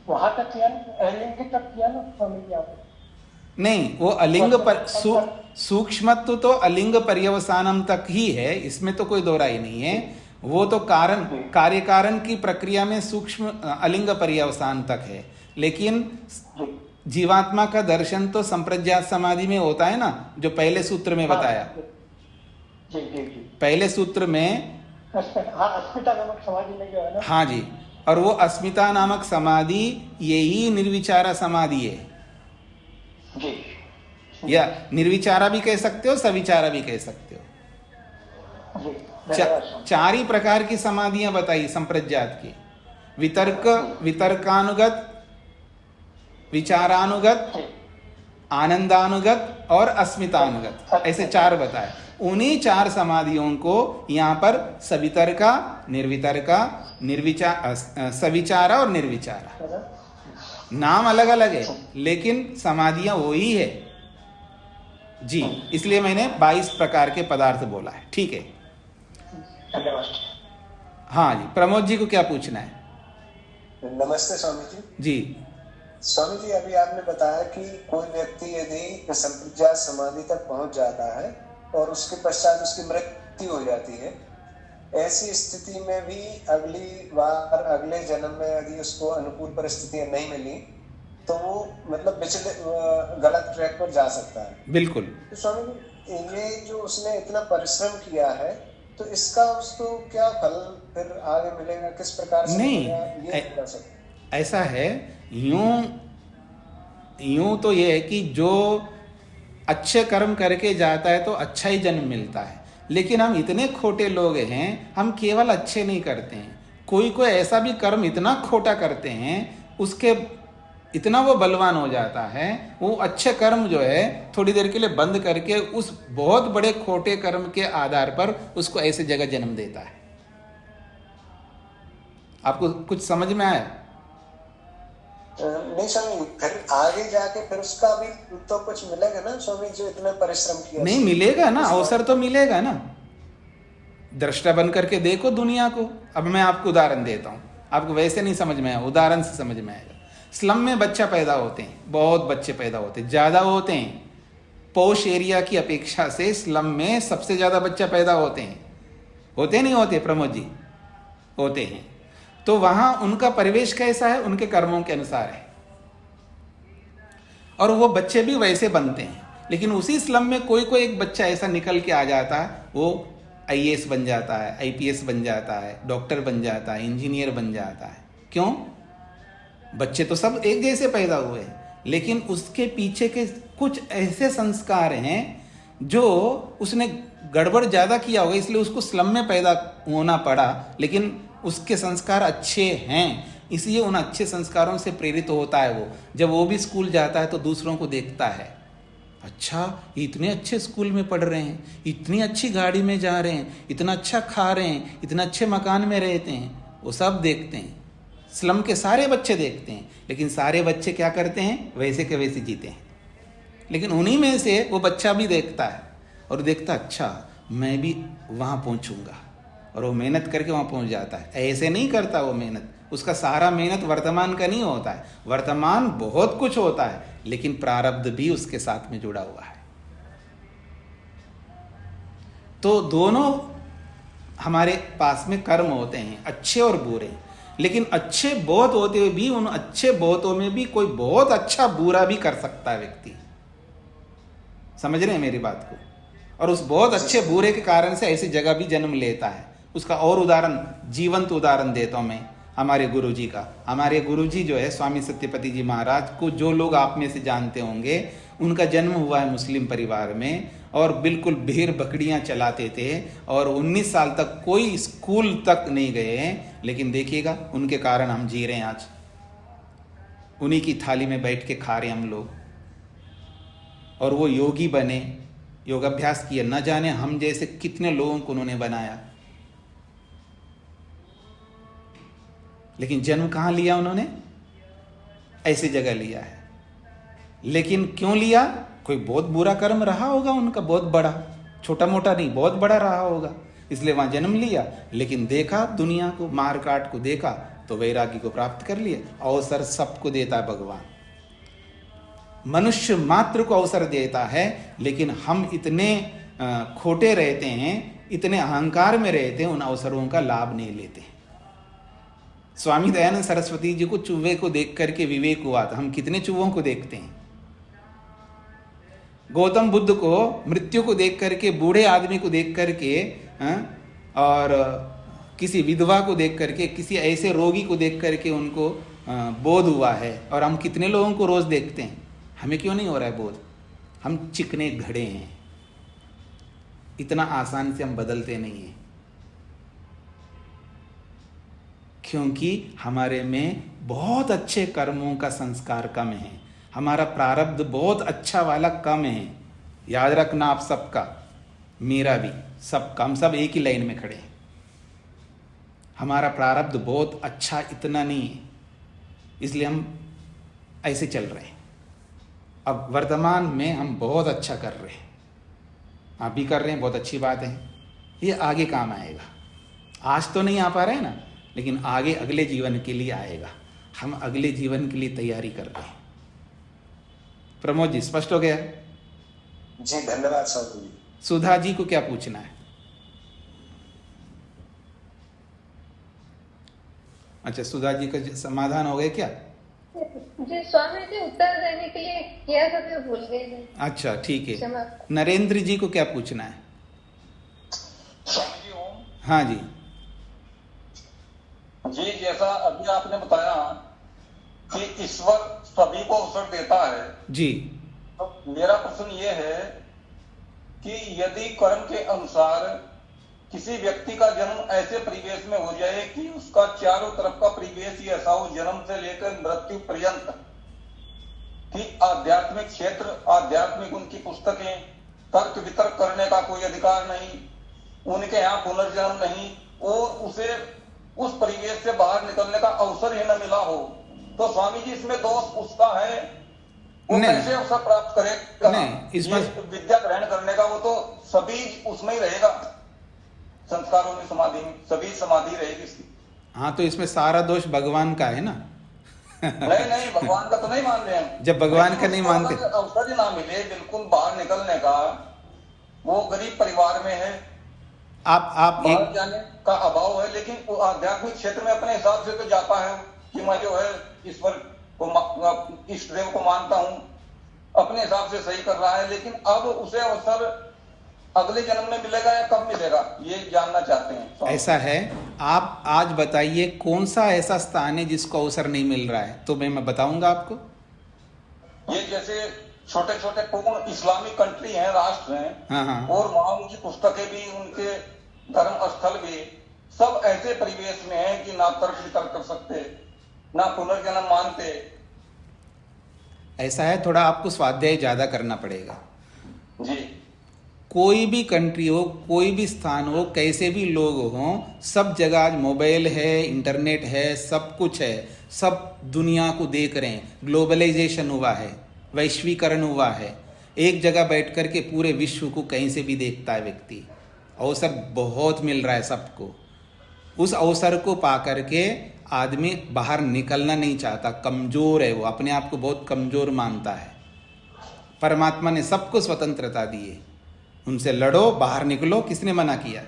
वहां तक किया ना, अलिंग तक किया ना स्वामी जी आपने। नहीं, वो अलिंग पर सूक्ष्मत्व तो अलिंग पर्यवसानम तक ही है, इसमें तो कोई दो राय नहीं है। वो तो कारण कार्य कारण की प्रक्रिया में सूक्ष्म अलिंग पर्यवसान तक है, लेकिन जीवात्मा का दर्शन तो संप्रज्ञात समाधि में होता है ना, जो पहले सूत्र में बताया। जी जी जी, पहले सूत्र में अस्मिता नामक समाधि में जो है ना। हाँ जी, और वो अस्मिता नामक समाधि यही निर्विचारा समाधि है। जी, या निर्विचारा भी कह सकते हो, सविचारा भी कह सकते हो। जी, चार ही प्रकार की समाधियां बताई संप्रज्ञात की, वितर्कानुगत, विचारानुगत, आनंदानुगत और अस्मितानुगत, ऐसे चार बताए। उन्हीं चार समाधियों को यहाँ पर सवितर्का, निर्वितर्का, सविचारा और निर्विचारा, नाम अलग अलग है लेकिन समाधियां वही है जी। इसलिए मैंने 22 प्रकार के पदार्थ बोला है, ठीक है। धन्यवाद। हाँ जी, प्रमोद जी को क्या पूछना है? नमस्ते स्वामी जी। जी स्वामी जी, अभी आपने बताया कि कोई व्यक्ति यदि संप्रज्ञात समाधि तक पहुंच जाता है और उसके पश्चात उसकी मृत्यु हो जाती है, ऐसी स्थिति में भी अगली बार अगले जन्म में यदि उसको अनुकूल परिस्थितियां नहीं मिली तो वो मतलब गलत ट्रैक पर जा सकता है। बिल्कुल। तो स्वामी जी, ये जो उसने इतना परिश्रम किया है तो इसका उसको क्या फल फिर आगे मिलेगा, किस प्रकार से नहीं, मिलेगा, ये बता सकते? ऐसा है, यूं तो ये है कि जो अच्छे कर्म करके जाता है तो अच्छा ही जन्म मिलता है, लेकिन हम इतने खोटे लोग हैं, हम केवल अच्छे नहीं करते हैं, कोई कोई ऐसा भी कर्म इतना खोटा करते हैं, उसके इतना वो बलवान हो जाता है, वो अच्छे कर्म जो है थोड़ी देर के लिए बंद करके उस बहुत बड़े खोटे कर्म के आधार पर उसको ऐसे जगह जन्म देता है। आपको कुछ समझ में आया? नहीं स्वामी, फिर आगे जाके फिर उसका भी तो कुछ मिलेगा ना स्वामी, जो इतना परिश्रम किया? नहीं मिलेगा ना, अवसर तो मिलेगा ना। दृष्टा बन करके देखो दुनिया को। अब मैं आपको उदाहरण देता हूँ, आपको वैसे नहीं समझ में आया, उदाहरण से समझ में आएगा। स्लम में बच्चा पैदा होते हैं, बहुत बच्चे पैदा होते हैं, ज़्यादा होते हैं। पॉश एरिया की अपेक्षा से स्लम में सबसे ज़्यादा बच्चा पैदा होते हैं। होते नहीं होते प्रमोद जी? होते हैं। तो वहाँ उनका परिवेश कैसा है, उनके कर्मों के अनुसार है, और वो बच्चे भी वैसे बनते हैं। लेकिन उसी स्लम में कोई कोई एक बच्चा ऐसा निकल के आ जाता है, वो IAS बन जाता है, IPS बन जाता है, डॉक्टर बन जाता है, इंजीनियर बन जाता है। क्यों? बच्चे तो सब एक जैसे पैदा हुए हैं, लेकिन उसके पीछे के कुछ ऐसे संस्कार हैं जो उसने गड़बड़ ज़्यादा किया होगा, इसलिए उसको स्लम में पैदा होना पड़ा। लेकिन उसके संस्कार अच्छे हैं, इसलिए उन अच्छे संस्कारों से प्रेरित होता है। वो जब वो भी स्कूल जाता है तो दूसरों को देखता है, अच्छा इतने अच्छे स्कूल में पढ़ रहे हैं, इतनी अच्छी गाड़ी में जा रहे हैं, इतना अच्छा खा रहे हैं, इतना अच्छे मकान में रहते हैं, वो सब देखते हैं। स्लम के सारे बच्चे देखते हैं, लेकिन सारे बच्चे क्या करते हैं, वैसे के वैसे जीते हैं। लेकिन उन्हीं में से वो बच्चा भी देखता है और देखता अच्छा मैं भी वहाँ पहुँचूँगा, और वो मेहनत करके वहाँ पहुँच जाता है। ऐसे नहीं करता वो मेहनत, उसका सारा मेहनत वर्तमान का नहीं होता है। वर्तमान बहुत कुछ होता है, लेकिन प्रारब्ध भी उसके साथ में जुड़ा हुआ है। तो दोनों हमारे पास में कर्म होते हैं, अच्छे और बुरे। लेकिन अच्छे बहुत होते हुए भी उन अच्छे बहुतों में भी कोई बहुत अच्छा बुरा भी कर सकता है व्यक्ति। समझ रहे हैं मेरी बात को? और उस बहुत अच्छे बुरे के कारण से ऐसी जगह भी जन्म लेता है। उसका और उदाहरण, जीवंत उदाहरण देता हूं मैं हमारे गुरुजी का। हमारे गुरुजी जो है स्वामी सत्यपति जी महाराज को जो लोग आप में से जानते होंगे, उनका जन्म हुआ है मुस्लिम परिवार में, और बिल्कुल भेड़ बकरियां चलाते थे, और 19 साल तक कोई स्कूल तक नहीं गए हैं। लेकिन देखिएगा उनके कारण हम जी रहे हैं आज, उन्हीं की थाली में बैठ के खा रहे हम लोग। और वो योगी बने, योगाभ्यास किए, न जाने हम जैसे कितने लोगों को उन्होंने बनाया। लेकिन जन्म कहाँ लिया उन्होंने? ऐसी जगह लिया है। लेकिन क्यों लिया? कोई बहुत बुरा कर्म रहा होगा उनका, बहुत बड़ा, छोटा मोटा नहीं, बहुत बड़ा रहा होगा, इसलिए वहां जन्म लिया। लेकिन देखा दुनिया को, मार काट को देखा, तो वैरागी को प्राप्त कर लिया। अवसर सबको देता है भगवान। मनुष्य मात्र को अवसर देता है, लेकिन हम इतने खोटे रहते हैं, इतने अहंकार में रहते हैं, उन अवसरों का लाभ नहीं लेते। स्वामी दयानंद सरस्वती जी को चूहे को देख करके विवेक हुआ था, हम कितने चूहों को देखते हैं। गौतम बुद्ध को मृत्यु को देख करके, बूढ़े आदमी को देख करके, और किसी विधवा को देख करके, किसी ऐसे रोगी को देख करके उनको बोध हुआ है, और हम कितने लोगों को रोज देखते हैं। हमें क्यों नहीं हो रहा है बोध? हम चिकने घड़े हैं, इतना आसान से हम बदलते नहीं हैं, क्योंकि हमारे में बहुत अच्छे कर्मों का संस्कार कम है, हमारा प्रारब्ध बहुत अच्छा वाला कम है। याद रखना आप सबका, मेरा भी, सबका, हम सब एक ही लाइन में खड़े हैं। हमारा प्रारब्ध बहुत अच्छा इतना नहीं है, इसलिए हम ऐसे चल रहे हैं। अब वर्तमान में हम बहुत अच्छा कर रहे हैं, आप भी कर रहे हैं, बहुत अच्छी बात है। ये आगे काम आएगा, आज तो नहीं आ पा रहे हैं ना, लेकिन आगे अगले जीवन के लिए आएगा। हम अगले जीवन के लिए तैयारी कर रहे हैं। प्रमोद जी, स्पष्ट हो गया? जी धन्यवाद साधु जी। सुधा जी को क्या पूछना है? अच्छा, सुधा जी का समाधान हो गया क्या? जी स्वामी जी, उत्तर देने के लिए किया था तो भूल गए। अच्छा ठीक है। नरेंद्र जी को क्या पूछना है? स्वामी जी ओम। हाँ जी जी, जैसा अभी आपने बताया कि ईश्वर सभी को अवसर देता है जी, तो मेरा प्रश्न ये है कि यदि कर्म के अनुसार किसी व्यक्ति का जन्म ऐसे परिवेश में हो जाए कि उसका चारों तरफ का परिवेश ही ऐसा हो, जन्म से लेकर मृत्यु पर्यंत, कि आध्यात्मिक क्षेत्र, आध्यात्मिक उनकी पुस्तकें, तर्क वितर्क करने का कोई अधिकार नहीं, उनके यहाँ पुनर्जन्म नहीं, और उसे उस परिवेश से बाहर निकलने का अवसर ही न मिला हो, तो स्वामी जी इसमें दोष उसका है? वो कैसे अवसर प्राप्त करेगा? नहीं, इसमें विद्या ग्रहण करने का वो तो सभी उसमें ही रहेगा, संस्कारों में, समाधि में, सभी समाधि रहेगी इसकी। हाँ, तो इसमें सारा दोष भगवान का है ना। नहीं, भगवान का तो नहीं मान रहे हैं। जब भगवान का नहीं मानते, अवसर ही ना मिले बिल्कुल बाहर निकलने का, वो गरीब परिवार में है, आप बाहर जाने का अभाव है, लेकिन वो आध्यात्मिक क्षेत्र में अपने हिसाब से तो जाता है कि मैं जो है ईश्वर को, इष्ट देव को मानता हूँ, अपने हिसाब से सही कर रहा है, लेकिन अब उसे अवसर अगले जन्म में मिलेगा या कब मिलेगा, ये जानना चाहते हैं। ऐसा है, आप आज बताइए कौन सा ऐसा स्थान है जिसको अवसर नहीं मिल रहा है, तो मैं बताऊंगा आपको। ये जैसे छोटे छोटे पूर्ण इस्लामिक कंट्री हैं, राष्ट्र हैं, हाँ। और वहां उनकी पुस्तकें भी, उनके धर्म स्थल भी सब ऐसे परिवेश में हैं कि ना तर्क वितर्क कर सकते, ना पुनर्जन्म मानते। ऐसा है, थोड़ा आपको स्वाध्याय ज्यादा करना पड़ेगा जी। कोई भी कंट्री हो, कोई भी स्थान हो, कैसे भी लोग हों, सब जगह आज मोबाइल है, इंटरनेट है, सब कुछ है, सब दुनिया को देख रहे हैं। ग्लोबलाइजेशन हुआ है, वैश्वीकरण हुआ है, एक जगह बैठ कर के पूरे विश्व को कहीं से भी देखता है व्यक्ति। अवसर बहुत मिल रहा है सबको, उस अवसर को पा करके आदमी बाहर निकलना नहीं चाहता, कमज़ोर है, वो अपने आप को बहुत कमज़ोर मानता है। परमात्मा ने सबको स्वतंत्रता दी है, उनसे लड़ो, बाहर निकलो, किसने मना किया?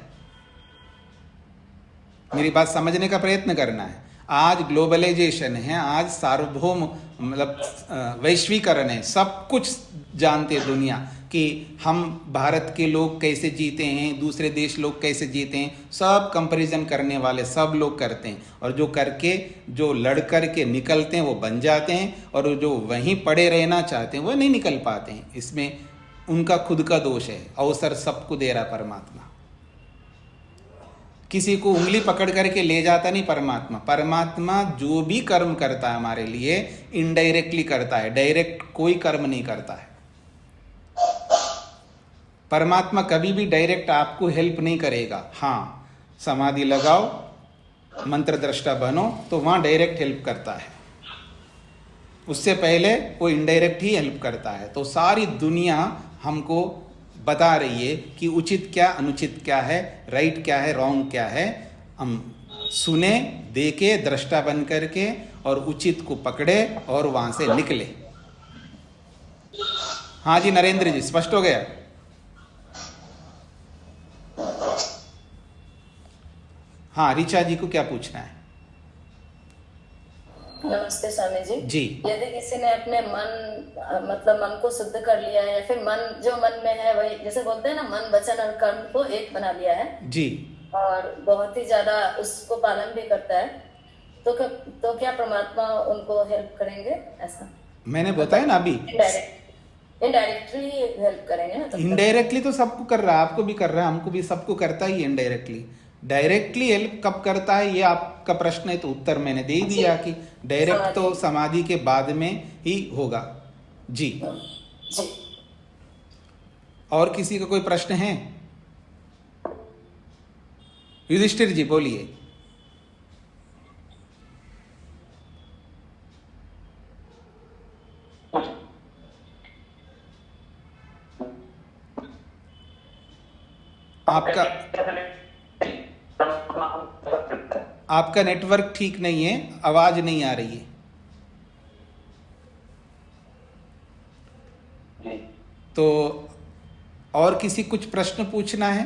मेरी बात समझने का प्रयत्न करना है। आज ग्लोबलाइजेशन है, आज सार्वभौम मतलब वैश्वीकरण है, सब कुछ जानते हैं दुनिया कि हम भारत के लोग कैसे जीते हैं, दूसरे देश लोग कैसे जीते हैं, सब कंपैरिजन करने वाले सब लोग करते हैं, और जो करके, जो लड़ कर के निकलते हैं वो बन जाते हैं, और जो वहीं पड़े रहना चाहते हैं वो नहीं निकल पाते हैं। इसमें उनका खुद का दोष है। अवसर सबको दे रहा परमात्मा, किसी को उंगली पकड़ करके ले जाता नहीं परमात्मा। परमात्मा जो भी कर्म करता है हमारे लिए इनडायरेक्टली करता है, डायरेक्ट कोई कर्म नहीं करता है। परमात्मा कभी भी डायरेक्ट आपको हेल्प नहीं करेगा। हाँ, समाधि लगाओ, मंत्र दृष्टा बनो, तो वहाँ डायरेक्ट हेल्प करता है, उससे पहले वो इनडायरेक्ट ही हेल्प करता है। तो सारी दुनिया हमको बता रही है कि उचित क्या, अनुचित क्या है, राइट क्या है, रॉन्ग क्या है। हम सुने, देखे, दृष्टा बन करके और उचित को पकड़े और वहाँ से निकले। हाँ जी नरेंद्र जी, स्पष्ट हो गया? हाँ, ऋचा जी को क्या पूछना है? नमस्ते स्वामी जी। जी। यदि किसी ने अपने मन मतलब मन को शुद्ध कर लिया है, या फिर मन जो मन में है वही, जैसे बोलते हैं ना, मन वचन और कर्म को एक बना लिया है जी, और बहुत ही ज्यादा उसको पालन भी करता है, तो क्या परमात्मा उनको हेल्प करेंगे? ऐसा मैंने बताया ना अभी, इनडायरेक्टली हेल्प करेंगे ना? तो इनडायरेक्टली तो सबको कर रहा है, आपको भी कर रहा है, हमको भी, सबको करता ही है इनडायरेक्टली। डायरेक्टली हेल्प कब करता है, ये आपका प्रश्न है, तो उत्तर मैंने दे ही दिया कि डायरेक्ट तो समाधि के बाद में ही होगा। जी जी। और किसी का कोई प्रश्न है? युधिष्ठिर जी बोलिए। आपका नेटवर्क ठीक नहीं है, आवाज नहीं आ रही है। तो और किसी कुछ प्रश्न पूछना है?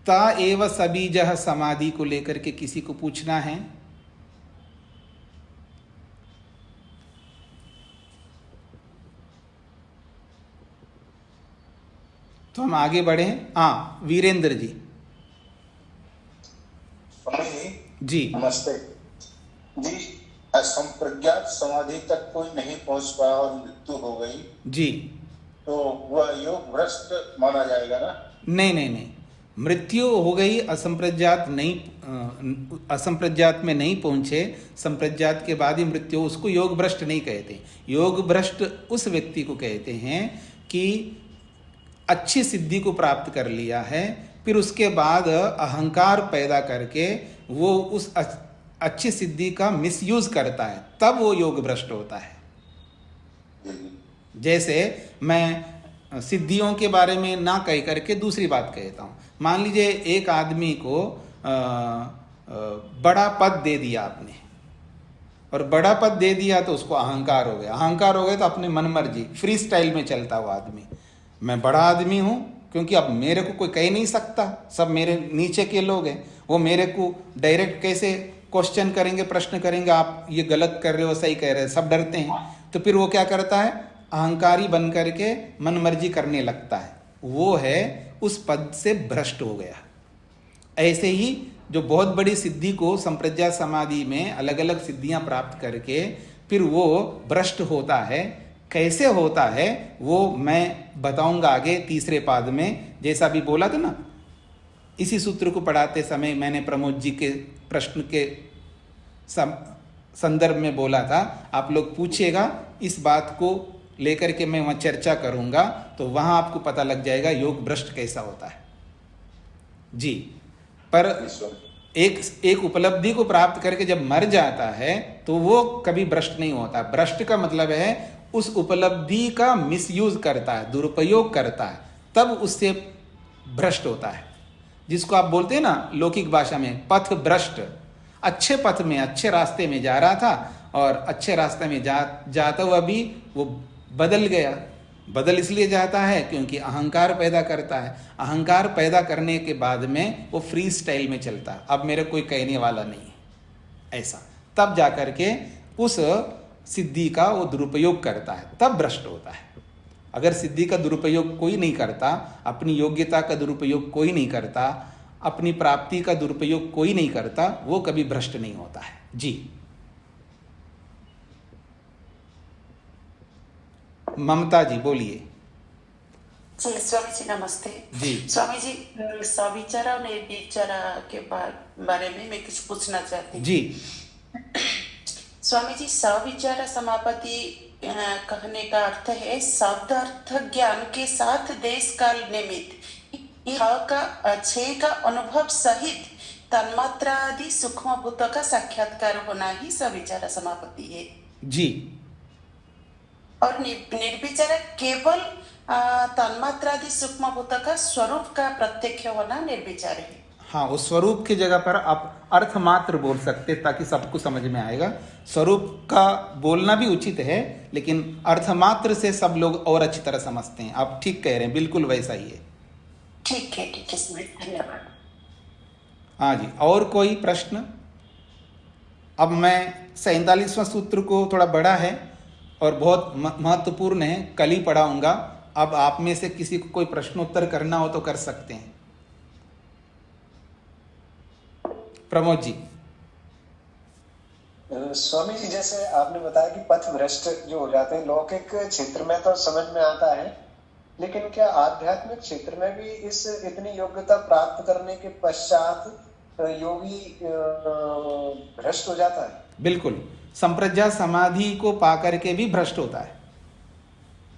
ता एव सबीजः समाधि को लेकर के किसी को पूछना है? तो हम आगे बढ़े। हाँ, वीरेंद्र जी। जी नमस्ते जी। असंप्रज्ञात समाधि तक कोई नहीं पहुंच पाया और मृत्यु हो गई जी, तो वह योग भ्रष्ट माना जाएगा ना? नहीं नहीं नहीं, मृत्यु हो गई, असंप्रज्ञात नहीं, असंप्रज्ञात में नहीं पहुंचे, संप्रज्ञात के बाद ही मृत्यु, उसको योग भ्रष्ट नहीं कहते। योग भ्रष्ट उस व्यक्ति को कहते हैं कि अच्छी सिद्धि को प्राप्त कर लिया है, फिर उसके बाद अहंकार पैदा करके वो उस अच्छी सिद्धि का मिसयूज करता है, तब वो योग भ्रष्ट होता है। जैसे मैं सिद्धियों के बारे में ना कह करके दूसरी बात कहता हूँ। मान लीजिए एक आदमी को बड़ा पद दे दिया आपने, और बड़ा पद दे दिया तो उसको अहंकार हो गया। अहंकार हो गया तो अपने मन मर्जी, फ्री स्टाइल में चलता हुआ आदमी, मैं बड़ा आदमी हूँ क्योंकि अब मेरे को कोई कह नहीं सकता, सब मेरे नीचे के लोग हैं, वो मेरे को डायरेक्ट कैसे क्वेश्चन करेंगे, प्रश्न करेंगे, आप ये गलत कर रहे हो, सही कह रहे हो, सब डरते हैं। तो फिर वो क्या करता है, अहंकारी बन करके मनमर्जी करने लगता है, वो है उस पद से भ्रष्ट हो गया। ऐसे ही जो बहुत बड़ी सिद्धि को संप्रज्ञात समाधि में अलग अलग सिद्धियां प्राप्त करके फिर वो भ्रष्ट होता है, कैसे होता है वो मैं बताऊंगा आगे तीसरे पाद में। जैसा भी बोला था ना, इसी सूत्र को पढ़ाते समय मैंने प्रमोद जी के प्रश्न के संदर्भ में बोला था, आप लोग पूछिएगा, इस बात को लेकर के मैं वहाँ चर्चा करूँगा, तो वहाँ आपको पता लग जाएगा योग भ्रष्ट कैसा होता है। जी, पर एक उपलब्धि को प्राप्त करके जब मर जाता है तो वो कभी भ्रष्ट नहीं होता। भ्रष्ट का मतलब है उस उपलब्धि का मिसयूज करता है, दुरुपयोग करता है, तब उससे भ्रष्ट होता है। जिसको आप बोलते हैं ना लौकिक भाषा में पथ भ्रष्ट। अच्छे पथ में, अच्छे रास्ते में जा रहा था और अच्छे रास्ते में जाता हुआ भी वो बदल गया। बदल इसलिए जाता है क्योंकि अहंकार पैदा करता है। अहंकार पैदा करने के बाद में वो फ्री स्टाइल में चलता है, अब मेरे कोई कहने वाला नहीं है, ऐसा। तब जाकर के उस सिद्धि का वो दुरुपयोग करता है, तब भ्रष्ट होता है। अगर सिद्धि का दुरुपयोग कोई नहीं करता, अपनी योग्यता का दुरुपयोग कोई नहीं करता, अपनी प्राप्ति का दुरुपयोग कोई नहीं करता, वो कभी भ्रष्ट नहीं होता है। जी, ममता जी बोलिए। जी स्वामी जी नमस्ते। जी स्वामी जी, सविचार और निर्विचार के बारे में मैं कुछ पूछना चाहती हूँ। जी स्वामी जी, सविचार समापत्ति कहने का अर्थ है शब्द अर्थ ज्ञान के साथ देश काल निमित्त छह का अनुभव सहित तन्मात्रा आदि सूक्ष्म भूत का साक्षात्कार होना ही सविचार समापत्ति है। जी, और निर्विचार केवल तन्मात्रा आदि सूक्ष्म भूत का स्वरूप का प्रत्यक्ष होना निर्विचार है। हाँ, उस स्वरूप की जगह पर आप अर्थ मात्र बोल सकते ताकि सबको समझ में आएगा। स्वरूप का बोलना भी उचित है, लेकिन अर्थ मात्र से सब लोग और अच्छी तरह समझते हैं। आप ठीक कह रहे हैं, बिल्कुल वैसा ही है। ठीक है स्वामी, धन्यवाद। हाँ जी, और कोई प्रश्न? अब मैं 47वां सूत्र को, थोड़ा बड़ा है और बहुत महत्वपूर्ण है, कल ही पढ़ाऊंगा। अब आप में से किसी को कोई प्रश्नोत्तर करना हो तो कर सकते हैं। प्रमोद जी। स्वामी जी, जैसे आपने बताया कि पथ भ्रष्ट जो हो जाते हैं, लौकिक क्षेत्र में तो समझ में आता है, लेकिन क्या आध्यात्मिक क्षेत्र में भी इस इतनी योग्यता प्राप्त करने के पश्चात योगी भ्रष्ट हो जाता है? बिल्कुल, संप्रज्ञा समाधि को पाकर के भी भ्रष्ट होता है।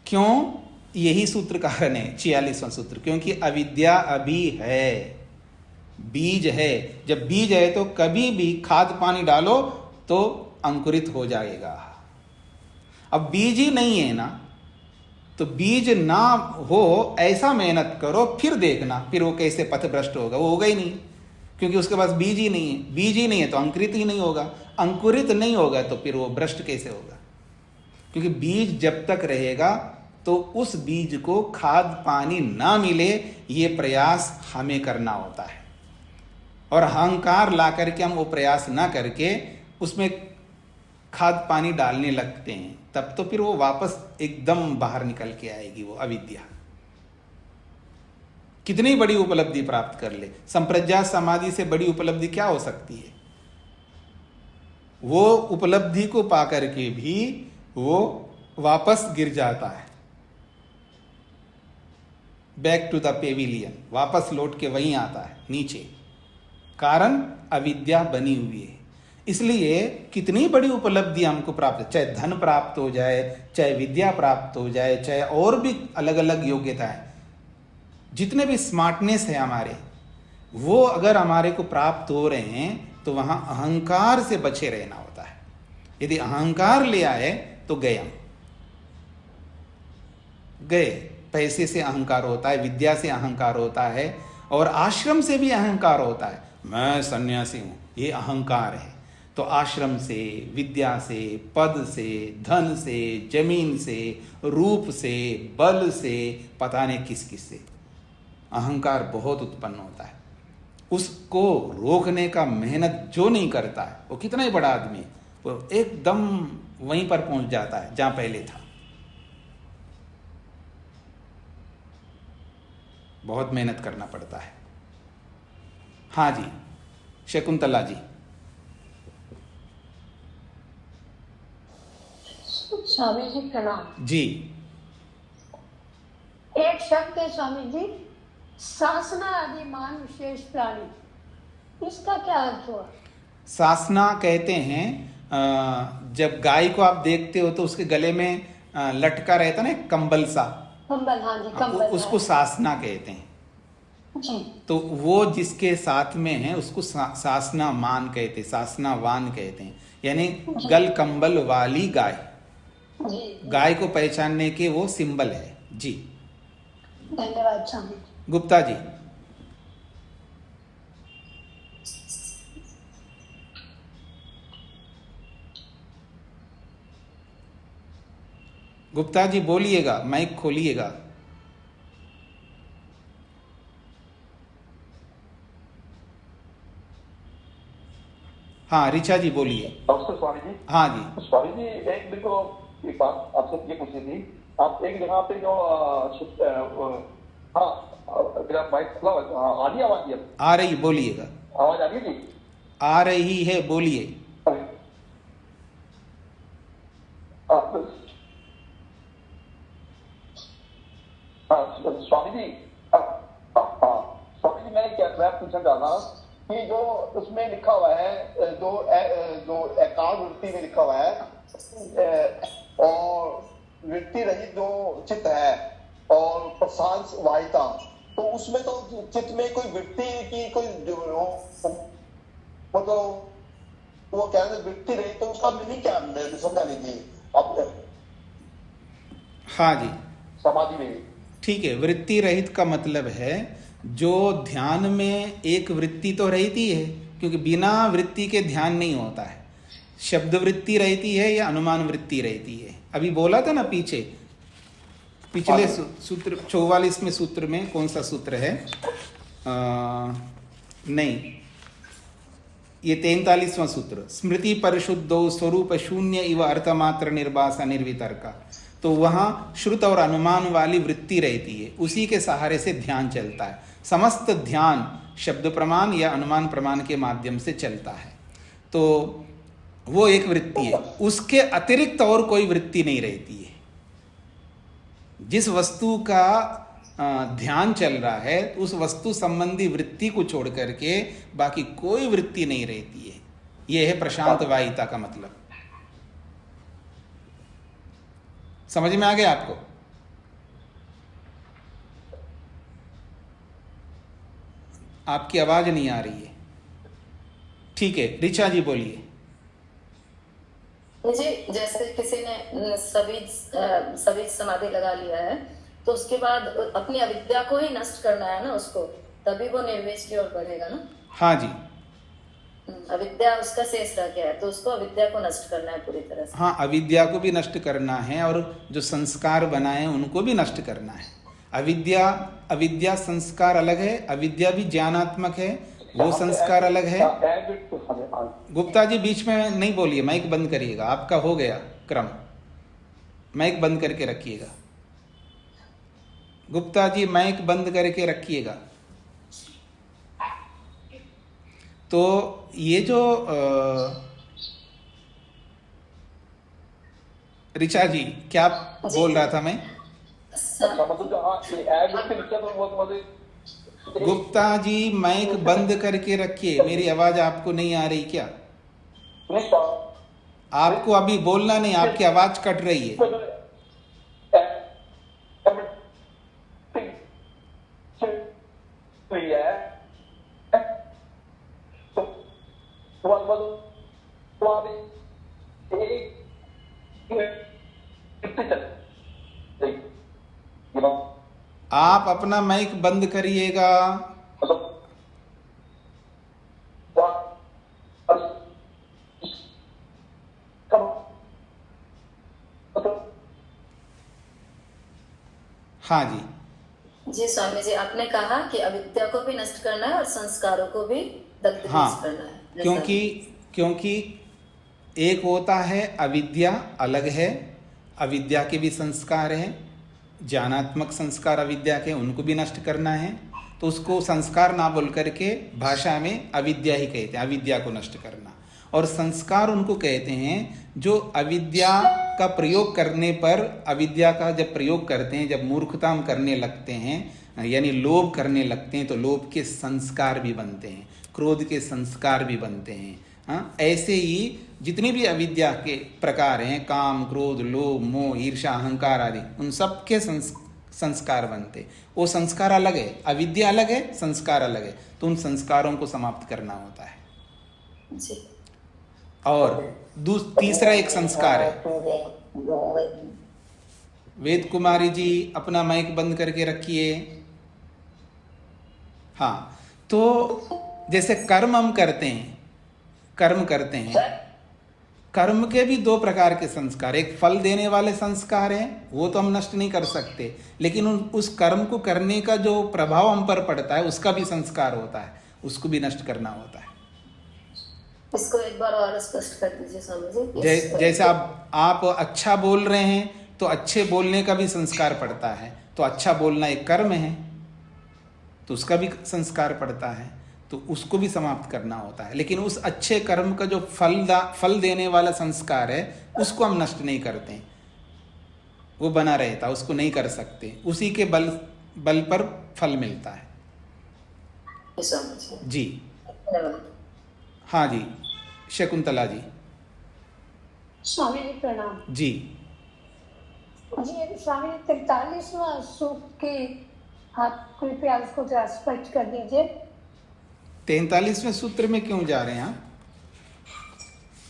क्यों? यही सूत्र कारण है, 46वां सूत्र। क्योंकि अविद्या अभी है, बीज है। जब बीज है तो कभी भी खाद पानी डालो तो अंकुरित हो जाएगा। अब बीज ही नहीं है ना, तो बीज ना हो ऐसा मेहनत करो, फिर देखना फिर वो कैसे पथभ्रष्ट होगा। वो होगा ही नहीं, क्योंकि उसके पास बीज ही नहीं है। बीज ही नहीं है तो अंकुरित ही नहीं होगा। अंकुरित नहीं होगा तो फिर वो भ्रष्ट कैसे होगा? क्योंकि बीज जब तक रहेगा तो उस बीज को खाद पानी ना मिले, ये प्रयास हमें करना होता है। और अहंकार ला करके हम वो प्रयास ना करके उसमें खाद पानी डालने लगते हैं, तब तो फिर वो वापस एकदम बाहर निकल के आएगी वो अविद्या। कितनी बड़ी उपलब्धि प्राप्त कर ले, संप्रज्ञा समाधि से बड़ी उपलब्धि क्या हो सकती है? वो उपलब्धि को पाकर के भी वो वापस गिर जाता है, बैक टू द पेविलियन, वापस लौट के वहीं आता है नीचे। कारण अविद्या बनी हुई है। इसलिए कितनी बड़ी उपलब्धि हमको प्राप्त, चाहे धन प्राप्त हो जाए, चाहे विद्या प्राप्त हो जाए, चाहे और भी अलग अलग योग्यताएं, जितने भी स्मार्टनेस है हमारे, वो अगर हमारे को प्राप्त हो रहे हैं तो वहां अहंकार से बचे रहना होता है। यदि अहंकार ले आए तो गए। पैसे से अहंकार होता है, विद्या से अहंकार होता है, और आश्रम से भी अहंकार होता है। मैं सन्यासी हूं, ये अहंकार है। तो आश्रम से, विद्या से, पद से, धन से, जमीन से, रूप से, बल से, पता नहीं किस किस से अहंकार बहुत उत्पन्न होता है। उसको रोकने का मेहनत जो नहीं करता है, वो कितना ही बड़ा आदमी, वो एकदम वहीं पर पहुंच जाता है जहां पहले था। बहुत मेहनत करना पड़ता है। हाँ जी, शकुंतला जी। स्वामी जी प्रणाम जी। एक शब्द है स्वामी जी, सासना आदिमान विशेष प्राणी, इसका क्या अर्थ हुआ? सासना कहते हैं, जब गाय को आप देखते हो तो उसके गले में लटका रहता ना कंबल सा, कंबल। हाँ जी, कंबल। उसको सासना कहते हैं जी। तो वो जिसके साथ में है उसको सासना मान कहते, सासना वान कहते हैं। यानी गल कंबल वाली गाय, गाय को पहचानने के वो सिंबल है। जी, धन्यवाद स्वामी। गुप्ता जी। गुप्ता जी बोलिएगा, माइक खोलिएगा। हाँ, ऋचा जी बोलिए। नमस्ते स्वामी जी। हाँ जी। स्वामी जी, एक मेरे को एक बात आपसे ये पूछनी थी। आप एक जगह पे जो हाँ, मेरा माइक खुला हुआ, आ रही आवाज? आ रही, बोलिएगा। आवाज आ रही है जी? आ रही है, बोलिए। स्वामी जी, स्वामी जी, मैं पूछना चाह रहा हूँ कि जो उसमें लिखा हुआ है, जो एकांत वृत्ति में लिखा हुआ है, और वृत्ति रहित जो चित्त है और प्रशांत वाहिता, तो उसमें तो चित्त में कोई वृत्ति की कोई मतलब वो क्या है वृत्ति रहित, तो उसका मीनिंग क्या है समझा लीजिए आप। हाँ जी, समाधि में। ठीक है, वृत्ति रहित का मतलब है जो ध्यान में एक वृत्ति तो रहती है, क्योंकि बिना वृत्ति के ध्यान नहीं होता है। शब्द वृत्ति रहती है या अनुमान वृत्ति रहती है। अभी बोला था ना पिछले सूत्र 44वें सूत्र में, कौन सा सूत्र है? नहीं, ये 43वां सूत्र, स्मृति परिशुद्धो स्वरूप शून्य इव अर्थमात्र निर्भास निर्वितर्का। तो वहाँ श्रुत और अनुमान वाली वृत्ति रहती है, उसी के सहारे से ध्यान चलता है। समस्त ध्यान शब्द प्रमाण या अनुमान प्रमाण के माध्यम से चलता है। तो वो एक वृत्ति है, उसके अतिरिक्त और कोई वृत्ति नहीं रहती है। जिस वस्तु का ध्यान चल रहा है, उस वस्तु संबंधी वृत्ति को छोड़ करके बाकी कोई वृत्ति नहीं रहती है। यह है प्रशांत वायिता का मतलब। समझ में आ गया आपको? आपकी आवाज नहीं आ रही है। ठीक है, ऋचा जी बोलिए। मुझे जैसे किसी ने सभी समाधि लगा लिया है, तो उसके बाद अपनी अविद्या को ही नष्ट करना है ना उसको, तभी वो निर्वेश की ओर बढ़ेगा ना। हाँ जी, अविद्या उसका शेष रह गया है, तो उसको अविद्या को नष्ट करना है पूरी तरह से। हाँ, अविद्या को भी नष्ट करना है और जो संस्कार बनाए उनको भी नष्ट करना है। अविद्या संस्कार अलग है, अविद्या भी ज्ञानात्मक है, वो संस्कार अलग है। गुप्ता जी बीच में नहीं बोलिए, माइक बंद करिएगा, आपका हो गया क्रम, माइक बंद करके रखिएगा। गुप्ता जी माइक बंद करके रखिएगा। तो ये जो ऋचा जी क्या बोल रहा था मैं? गुप्ता जी माइक बंद करके रखिए, मेरी आवाज आपको नहीं आ रही क्या? आपको अभी बोलना नहीं, आपकी आवाज कट रही है। आप अपना माइक बंद करिएगा। हाँ जी स्वामी जी, आपने कहा कि अविद्या को भी नष्ट करना है और संस्कारों को भी दग्ध करना है। क्योंकि एक होता है अविद्या, अलग है, अविद्या के भी संस्कार हैं, ज्ञानात्मक संस्कार अविद्या के, उनको भी नष्ट करना है। तो उसको संस्कार ना बोल करके भाषा में अविद्या ही कहते हैं, अविद्या को नष्ट करना। और संस्कार उनको कहते हैं जो अविद्या का प्रयोग करने पर, अविद्या का जब प्रयोग करते हैं, जब मूर्खता हम करने लगते हैं, यानी लोभ करने लगते हैं, तो लोभ के संस्कार भी बनते हैं, क्रोध के संस्कार भी बनते हैं। हाँ, ऐसे ही जितनी भी अविद्या के प्रकार हैं, काम, क्रोध, लोभ, मोह, ईर्ष्या, अहंकार आदि, उन सब के संस्कार बनते। वो संस्कार अलग है, अविद्या अलग है, संस्कार अलग है। तो उन संस्कारों को समाप्त करना होता है जी। और तीसरा एक संस्कार है। वेद कुमारी जी अपना माइक बंद करके रखिए। हाँ, तो जैसे कर्म हम करते हैं, कर्म के भी दो प्रकार के संस्कार, एक फल देने वाले संस्कार हैं, वो तो हम नष्ट नहीं कर सकते, लेकिन उस कर्म को करने का जो प्रभाव हम पर पड़ता है, उसका भी संस्कार होता है, उसको भी नष्ट करना होता है। इसको एक बार और स्पष्ट कर दीजिए स्वामी जी। जैसे आप अच्छा बोल रहे हैं, तो अच्छे बोलने का भी संस्कार पड़ता है, तो अच्छा बोलना एक कर्म है, तो उसका भी संस्कार पड़ता है, तो उसको भी समाप्त करना होता है। लेकिन उस अच्छे कर्म का जो फल देने वाला संस्कार है, उसको हम नष्ट नहीं करते, वो बना रहता, उसको नहीं कर सकते, उसी के बल पर फल मिलता है जी। हाँ जी, शकुंतला जी। स्वामी जी प्रणाम जी। जी स्वामी, 43वां सूक्त के आप कृपया उसको जरा स्पष्ट कर दीजिए। 43वें सूत्र में क्यों जा रहे हैं आप?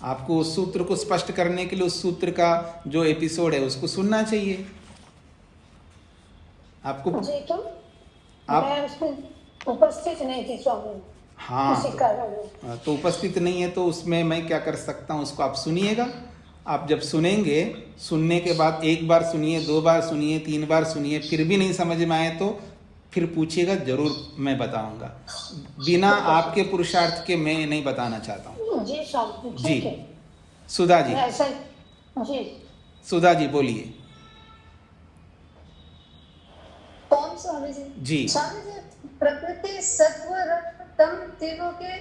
आपको उस सूत्र को स्पष्ट करने के लिए उस सूत्र का जो एपिसोड है उसको सुनना चाहिए आपको। जी, तो मैं उसमें उपस्थित नहीं थी स्वामी। हाँ उसी कारण तो उपस्थित नहीं है तो उसमें मैं क्या कर सकता हूँ, उसको आप सुनिएगा। आप जब सुनेंगे, सुनने के बाद एक बार सुनिए, 2 बार सुनिए, 3 बार सुनिए, फिर भी नहीं समझ में आए तो फिर पूछिएगा, जरूर मैं बताऊंगा। बिना आपके पुरुषार्थ के मैं नहीं बताना चाहता हूँ। जी स्वामी जी ठीक है। सुधा जी, ऐसा जी सुधा जी बोलिए। कौन स्वामी जी? जी स्वामी जी, प्रकृति सत्व रज तम तीनों के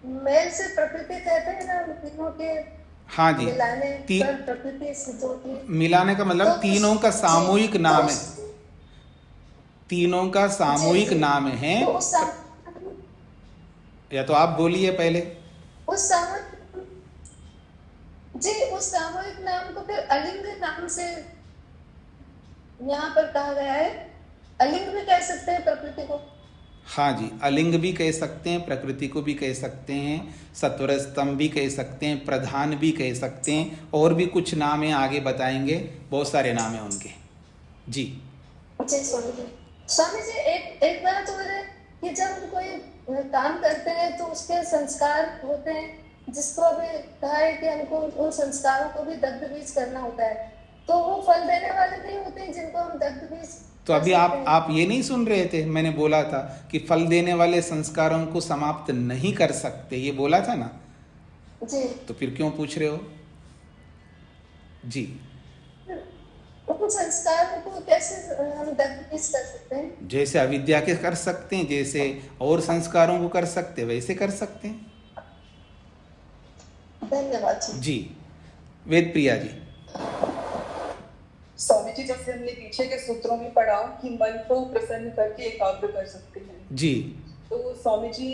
मेल से प्रकृति कहते हैं ना, तीनों के हाँ जी, मिलाने पर प्रकृति सिद्ध होती है। मिलाने का मतलब तो तीनों का सामूहिक नाम है, तीनों का सामूहिक नाम है। तो उस या तो आप बोलिए पहले। उस सामूहिक नाम को फिर अलिंग नाम से यहाँ पर कहा गया है। अलिंग भी कह सकते हैं प्रकृति को। हाँ जी, अलिंग भी कह सकते हैं, प्रकृति को भी कह सकते हैं, सत्वर स्तंभ भी कह सकते हैं, प्रधान भी कह सकते हैं, और भी कुछ नाम है, आगे बताएंगे, बहुत सारे नाम हैं उनके। जी जी स्वामी जी। स्वामी जी एक बात और है कि जब हम कोई काम करते हैं तो उसके संस्कार होते हैं, जिसको अभी कहा है कि हमको उन संस्कारों को भी दग्ध बीज करना होता है, तो वो फल देने वाले नहीं होते हैं जिनको हम दग्ध बीज। तो अभी आप ये नहीं सुन रहे थे, मैंने बोला था कि फल देने वाले संस्कारों को समाप्त नहीं कर सकते, ये बोला था ना जी। तो फिर क्यों पूछ रहे हो? जी उन संस्कारों को कैसे हम दग्ध बीज कर सकते हैं? जैसे अविद्या के कर सकते हैं, जैसे और संस्कारों को कर सकते हैं, वैसे कर सकते हैं। धन्यवाद जी वेद प्रिया जी। स्वामी जी, जैसे हमने पीछे के सूत्रों में पढ़ा कि मन को प्रसन्न करके एकाग्र कर सकते हैं जी, तो स्वामी जी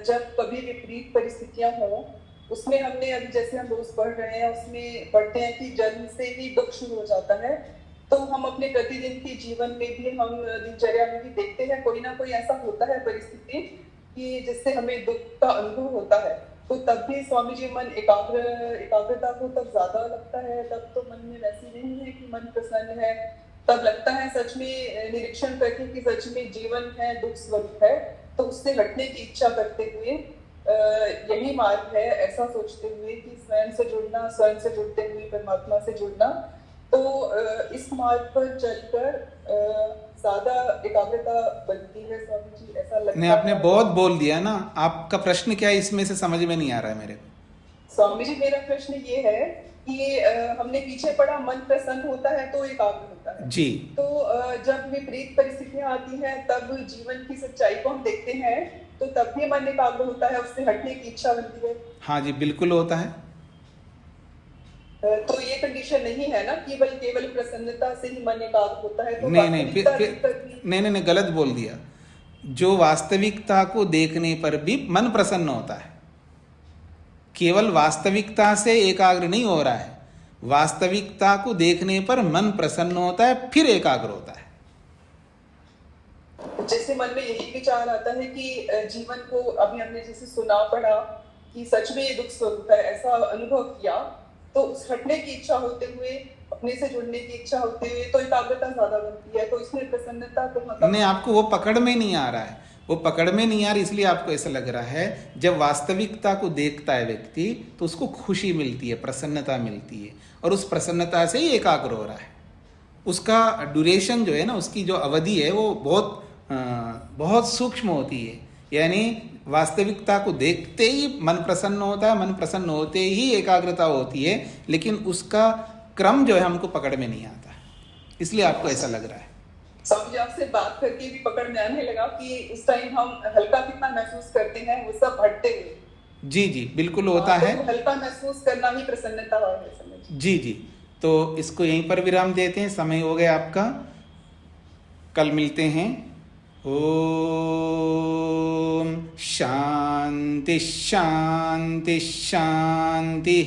जब कभी विपरीत परिस्थितियां हो, उसमें हमने अभी जैसे हम रोज पढ़ रहे हैं उसमें पढ़ते हैं कि जन्म से ही दुख शुरू हो जाता है, तो हम अपने प्रतिदिन के जीवन में भी, हम दिनचर्या में भी देखते हैं कोई ना कोई ऐसा होता है परिस्थिति कि जिससे हमें दुख का अनुभव होता है, तो तब भी स्वामी जी मन एकाग्रता को तब ज्यादा लगता है, तब तो मन में वैसे नहीं है कि मन प्रसन्न है, तब लगता है सच में निरीक्षण करके कि सच में जीवन है, दुख स्वरूप है, तो उससे हटने की इच्छा करते हुए यही मार्ग है, ऐसा सोचते हुए कि स्वयं से जुड़ना, स्वयं से जुड़ते हुए परमात्मा से जुड़ना, तो इस मार्ग पर चलकर ज्यादा एकाग्रता बनती है स्वामी जी, ऐसा लगता है। नहीं, आपने बहुत बोल दिया ना, आपका प्रश्न क्या है इसमें से समझ में नहीं आ रहा है मेरे को। स्वामी जी मेरा प्रश्न ये है कि हमने पीछे पढ़ा मन प्रसन्न होता है तो एकाग्र होता है जी, तो जब विपरीत परिस्थितियां आती हैं तब जीवन की सच्चाई को हम देखते हैं, तो तब भी मन एकाग्र होता है, उससे हटने की इच्छा बनती है। हाँ जी बिल्कुल होता है। तो ये कंडीशन नहीं है ना, केवल प्रसन्नता से ही मन एकाग्र होता है, तो नहीं, गलत बोल दिया। जो वास्तविकता को देखने पर भी मन प्रसन्न होता है, केवल वास्तविकता से एकाग्र नहीं हो रहा है, वास्तविकता को देखने पर मन प्रसन्न होता है, फिर एकाग्र होता है। जैसे मन में यही विचार आता है कि जीवन को, अभी हमने जैसे सुना पढ़ा कि सच में ये दुख स्वरूप है, ऐसा अनुभव किया, तो उस हटने की इच्छा होते हुए, अपने से जुड़ने की इच्छा होते हुए, तो एकाग्रता ज्यादा बनती है, तो इसमें प्रसन्नता तो नहीं, आपको वो पकड़ में नहीं आ रहा है, वो पकड़ में नहीं आ रही, इसलिए आपको ऐसा लग रहा है। जब वास्तविकता को देखता है व्यक्ति तो उसको खुशी मिलती है, प्रसन्नता मिलती है, और उस प्रसन्नता से ही एकाग्र हो रहा है। उसका ड्यूरेशन जो है ना, उसकी जो अवधि है वो बहुत सूक्ष्म होती है, यानी वास्तविकता को देखते ही मन प्रसन्न होता है, मन प्रसन्न होते ही एकाग्रता होती है, लेकिन उसका क्रम जो है हमको पकड़ में नहीं आता, इसलिए आपको ऐसा लग रहा है। स्वामी जी आपसे बात करके भी पकड़ में आने लगा कि उस टाइम हम हल्का कितना महसूस करते हैं, वो सब हटते हुए। जी जी बिल्कुल होता है, तो हल्का महसूस करना ही प्रसन्नता है। जी जी, तो इसको यहीं पर विराम देते हैं, समय हो गया आपका, कल मिलते हैं। ओम शांति शांति शांति।